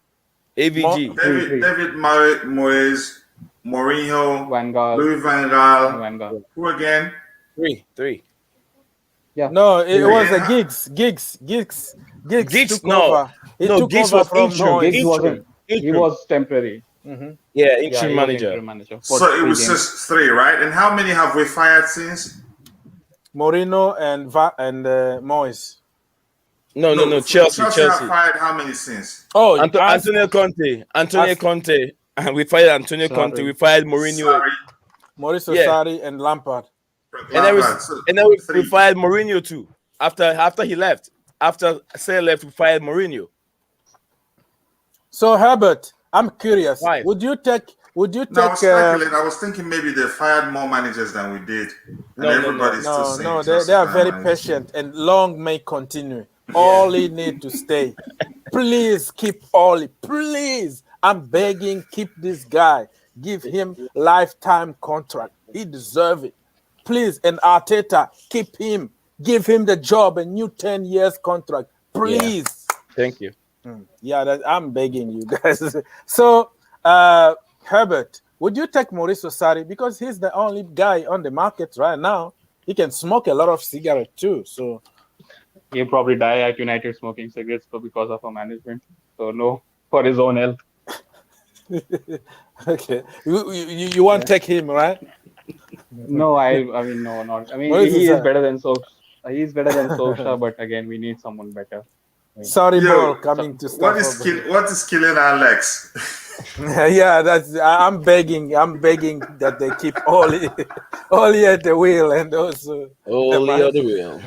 AVG. David Moyes, Mourinho, Louis Van Gaal. Who again? 3. Yeah. No, it was a Giggs. Giggs took over. He took Giggs over was from Moyes. Giggs wasn't. He was temporary. Mm-hmm. Yeah, interim manager. So it was just 3, right? And how many have we fired since? Mourinho and Moyes. No. Chelsea have fired how many since? Oh, Antonio Conte. We fired Antonio Conte. We fired Mourinho. Mauricio Yeah. Sarri, and Lampard. And then Lampard, so we three. fired Mourinho too. After he left, after Sale left, we fired Mourinho. So Herbert, I'm curious. Why? Would you take? No, I was speculating. I was thinking maybe they fired more managers than we did, and everybody's still saying No, Chelsea they are fired very managers. patient, and long may continue. Oli need to stay. Please keep Oli. Please, I'm begging, keep this guy. Give him lifetime contract. He deserves it. Please, and Arteta, keep him. Give him the job, a new 10 years contract. Please. Thank you. Yeah, I'm begging you guys. So, Herbert, would you take Mauricio Sarri? Because he's the only guy on the market right now. He can smoke a lot of cigarettes too. So He'll probably die at United smoking cigarettes because of our management. So no, for his own health. okay, you won't take him, right? No, I mean no, not. I mean What is he this, is better than He's better than Solskjaer, but again we need someone better. Sorry, ball Yo, coming to stop. what is killing Alex? Yeah, I'm begging that they keep Oli at the wheel, and also Only on the wheel.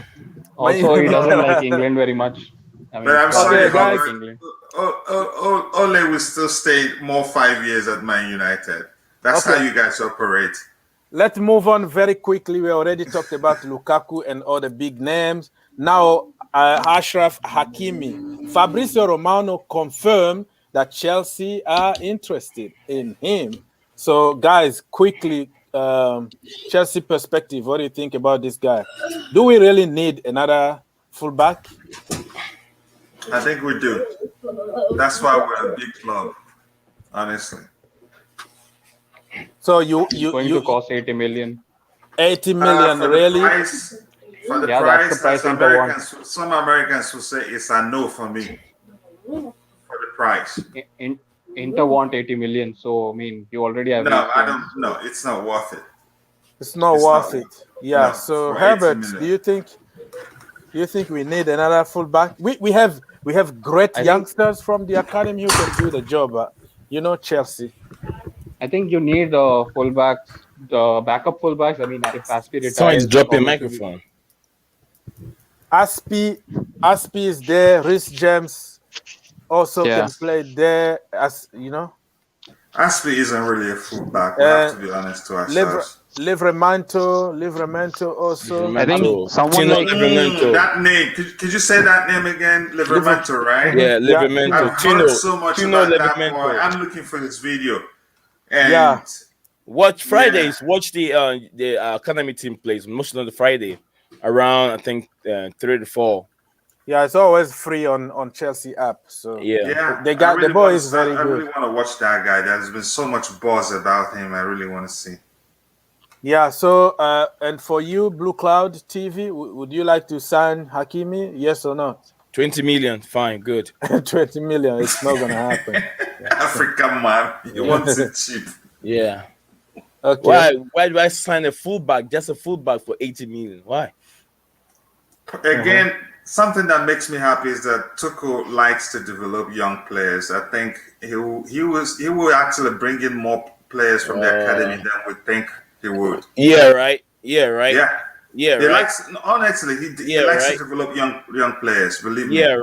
Also, he doesn't like England very much. I mean, But I'm sorry, guys. England. Ole will still stay more 5 years at Man United. That's how you guys operate. Let's move on very quickly. We already talked about Lukaku and all the big names. Now, Achraf Hakimi. Fabrizio Romano confirmed that Chelsea are interested in him. So, guys, quickly, Chelsea perspective, what do you think about this guy? Do we really need another fullback? I think we do. That's why we're a big club, honestly. So going to cost 80 million. 80 million, really? For the That's the price some Americans will say it's a no for me. For the price. Inter want 80 million, so I mean you already have. No, I don't. No, it's not worth it. It's not worth it. Yeah. No, so for Herbert, 80 million. do you think we need another fullback? We have great youngsters from the academy who can do the job. Chelsea. I think you need fullbacks, the backup fullbacks. I mean, if Aspi retires, Someone's dropping microphone. Aspi is there. Rhys James also can play there, as you know. Aspi isn't really a fullback. We have to be honest to ourselves. Livramento also. I think someone that name. Could you say that name again? Livramento, right? Yeah, Livramento. I've heard so much about that boy. I'm looking for his video. And watch Fridays. Watch the academy team plays most of the Friday around I think 3 to 4. Yeah, it's always free on Chelsea app. So they got the boy is very good. I really want to watch that guy. There's been so much buzz about him. I really want to see. Yeah. So and for you, Blue Cloud TV, would you like to sign Hakimi? Yes or not? 20 million, fine, good. 20 million, it's not gonna happen. African man, he wants it cheap. Yeah. Okay. Why do I sign a fullback? Just a fullback for 80 million. Why? Again, something that makes me happy is that Tuchel likes to develop young players. I think he will actually bring in more players from the academy than we think he would. Yeah, right. Yeah, he likes honestly he likes to develop young players, believe me. Yeah,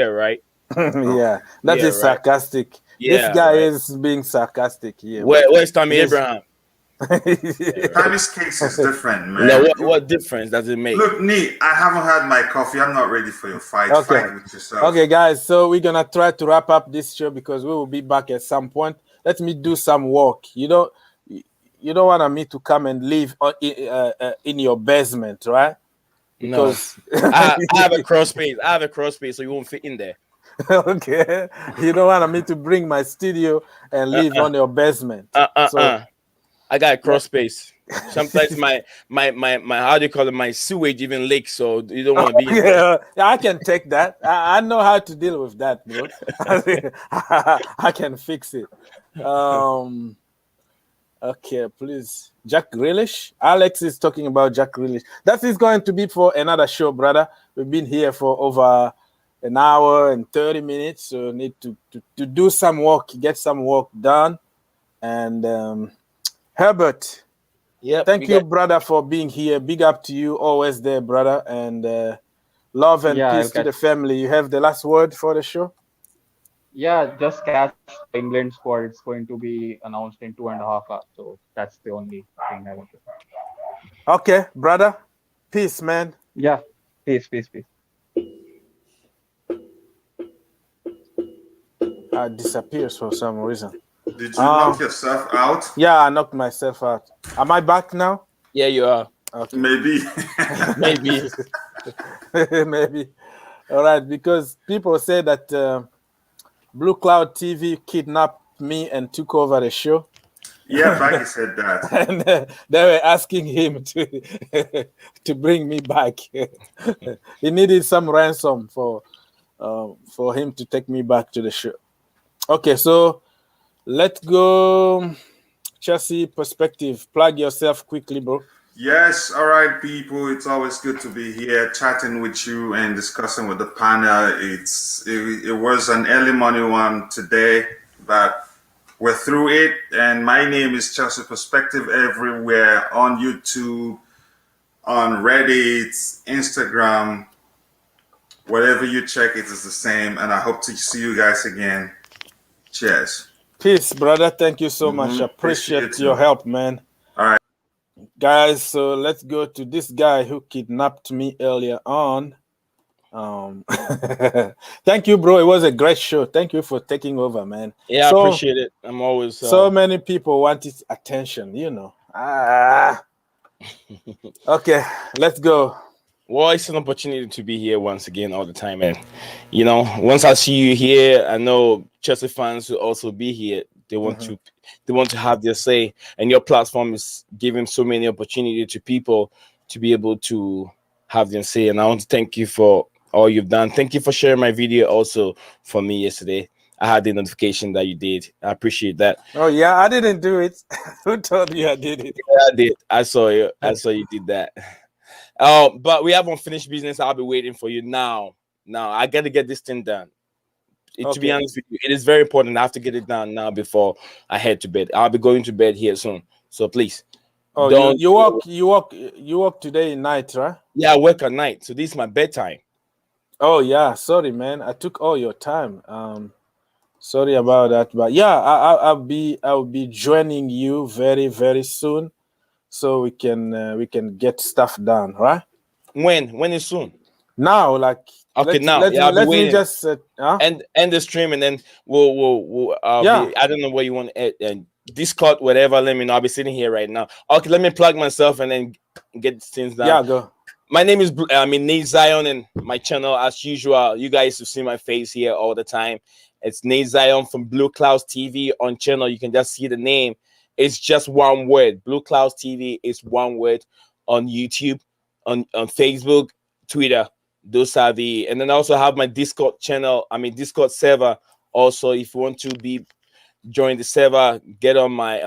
right. That is sarcastic. This guy is being sarcastic here. Where's Tammy Abraham? Tammy's case is different, man. No, what difference does it make? Look, Nee, I haven't had my coffee. I'm not ready for your fight. Okay. Fight with yourself. Okay, guys. So we're gonna try to wrap up this show because we will be back at some point. Let me do some work. You don't want me to come and live in your basement, right? Because I have a cross space. So you won't fit in there. Okay. You don't want me to bring my studio and live on your basement. I got a cross space. Sometimes my how do you call it, my sewage even leaks, so you don't want to be in there. Yeah, I can take that. I know how to deal with that, bro. I can fix it. Okay, please. Jack Grealish. Alex is talking about Jack Grealish. That is going to be for another show, brother. We've been here for over an hour and 30 minutes, so need to do some work, get some work done. And Herbert, Yep. Thank you, brother, for being here. Big up to you, always there, brother, and love and Yeah, I'll peace to catch. the family. You have the last word for the show? Yeah, just catch the England squad. It's going to be announced in 2.5 hours. So that's the only thing I want to say. Okay, brother. Peace, man. Yeah, peace, peace, peace. Disappears for some reason. Did you knock yourself out? Yeah, I knocked myself out. Am I back now? Yeah, you are. Okay. Maybe. Maybe. Maybe. All right, because people say that Blue Cloud TV kidnapped me and took over the show. Yeah, Baggy said that. And they were asking him to bring me back. He needed some ransom for him to take me back to the show. Okay, so let's go. Chelsea perspective. Plug yourself quickly, bro. Yes, all right, people. It's always good to be here chatting with you and discussing with the panel. It was an early morning one today, but we're through it. And my name is Chelsea Perspective everywhere on YouTube, on Reddit, Instagram, whatever you check, it is the same. And I hope to see you guys again. Cheers. Peace, brother. Thank you so much. Appreciate your help, man. All right. Guys, so let's go to this guy who kidnapped me earlier on. Thank you, bro. It was a great show. Thank you for taking over, man. Yeah, I appreciate it. I'm always so many people wanted attention, Okay, let's go. Well, it's an opportunity to be here once again all the time, and once I see you here, I know Chelsea fans will also be here. They want to have their say, and your platform is giving so many opportunity to people to be able to have their say. And I want to thank you for all you've done. Thank you for sharing my video also for me yesterday. I had the notification that you did. I appreciate that. Oh yeah, I didn't do it. Who told you I did it? Yeah, I did. I saw you. I saw you did that. But we have unfinished business. I'll be waiting for you now. Now I got to get this thing done. To be honest with you, it is very important. I have to get it done now before I head to bed. I'll be going to bed here soon. So please. Oh, you work today night, right? Yeah, I work at night. So this is my bedtime. Oh yeah, sorry, man. I took all your time. Sorry about that, but yeah, I'll be joining you very, very soon, so we can get stuff done, right? When is soon? Now, like let me just end the stream, and then we'll I don't know where you want to and Discord, whatever. Let me know. I'll be sitting here right now. Okay, let me plug myself and then get things done. Yeah, go. My name is Nate Zion, and my channel, as usual, you guys will see my face here all the time. It's Nate Zion from Blue Clouds TV on channel. You can just see the name. It's just one word. Blue Clouds TV is one word on YouTube, on Facebook, Twitter. Those are and then I also have my Discord channel. Discord server. Also, if you want to join the server, get on my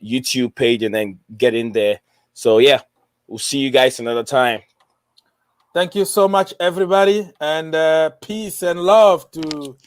YouTube page and then get in there. So yeah, we'll see you guys another time. Thank you so much, everybody, and peace and love to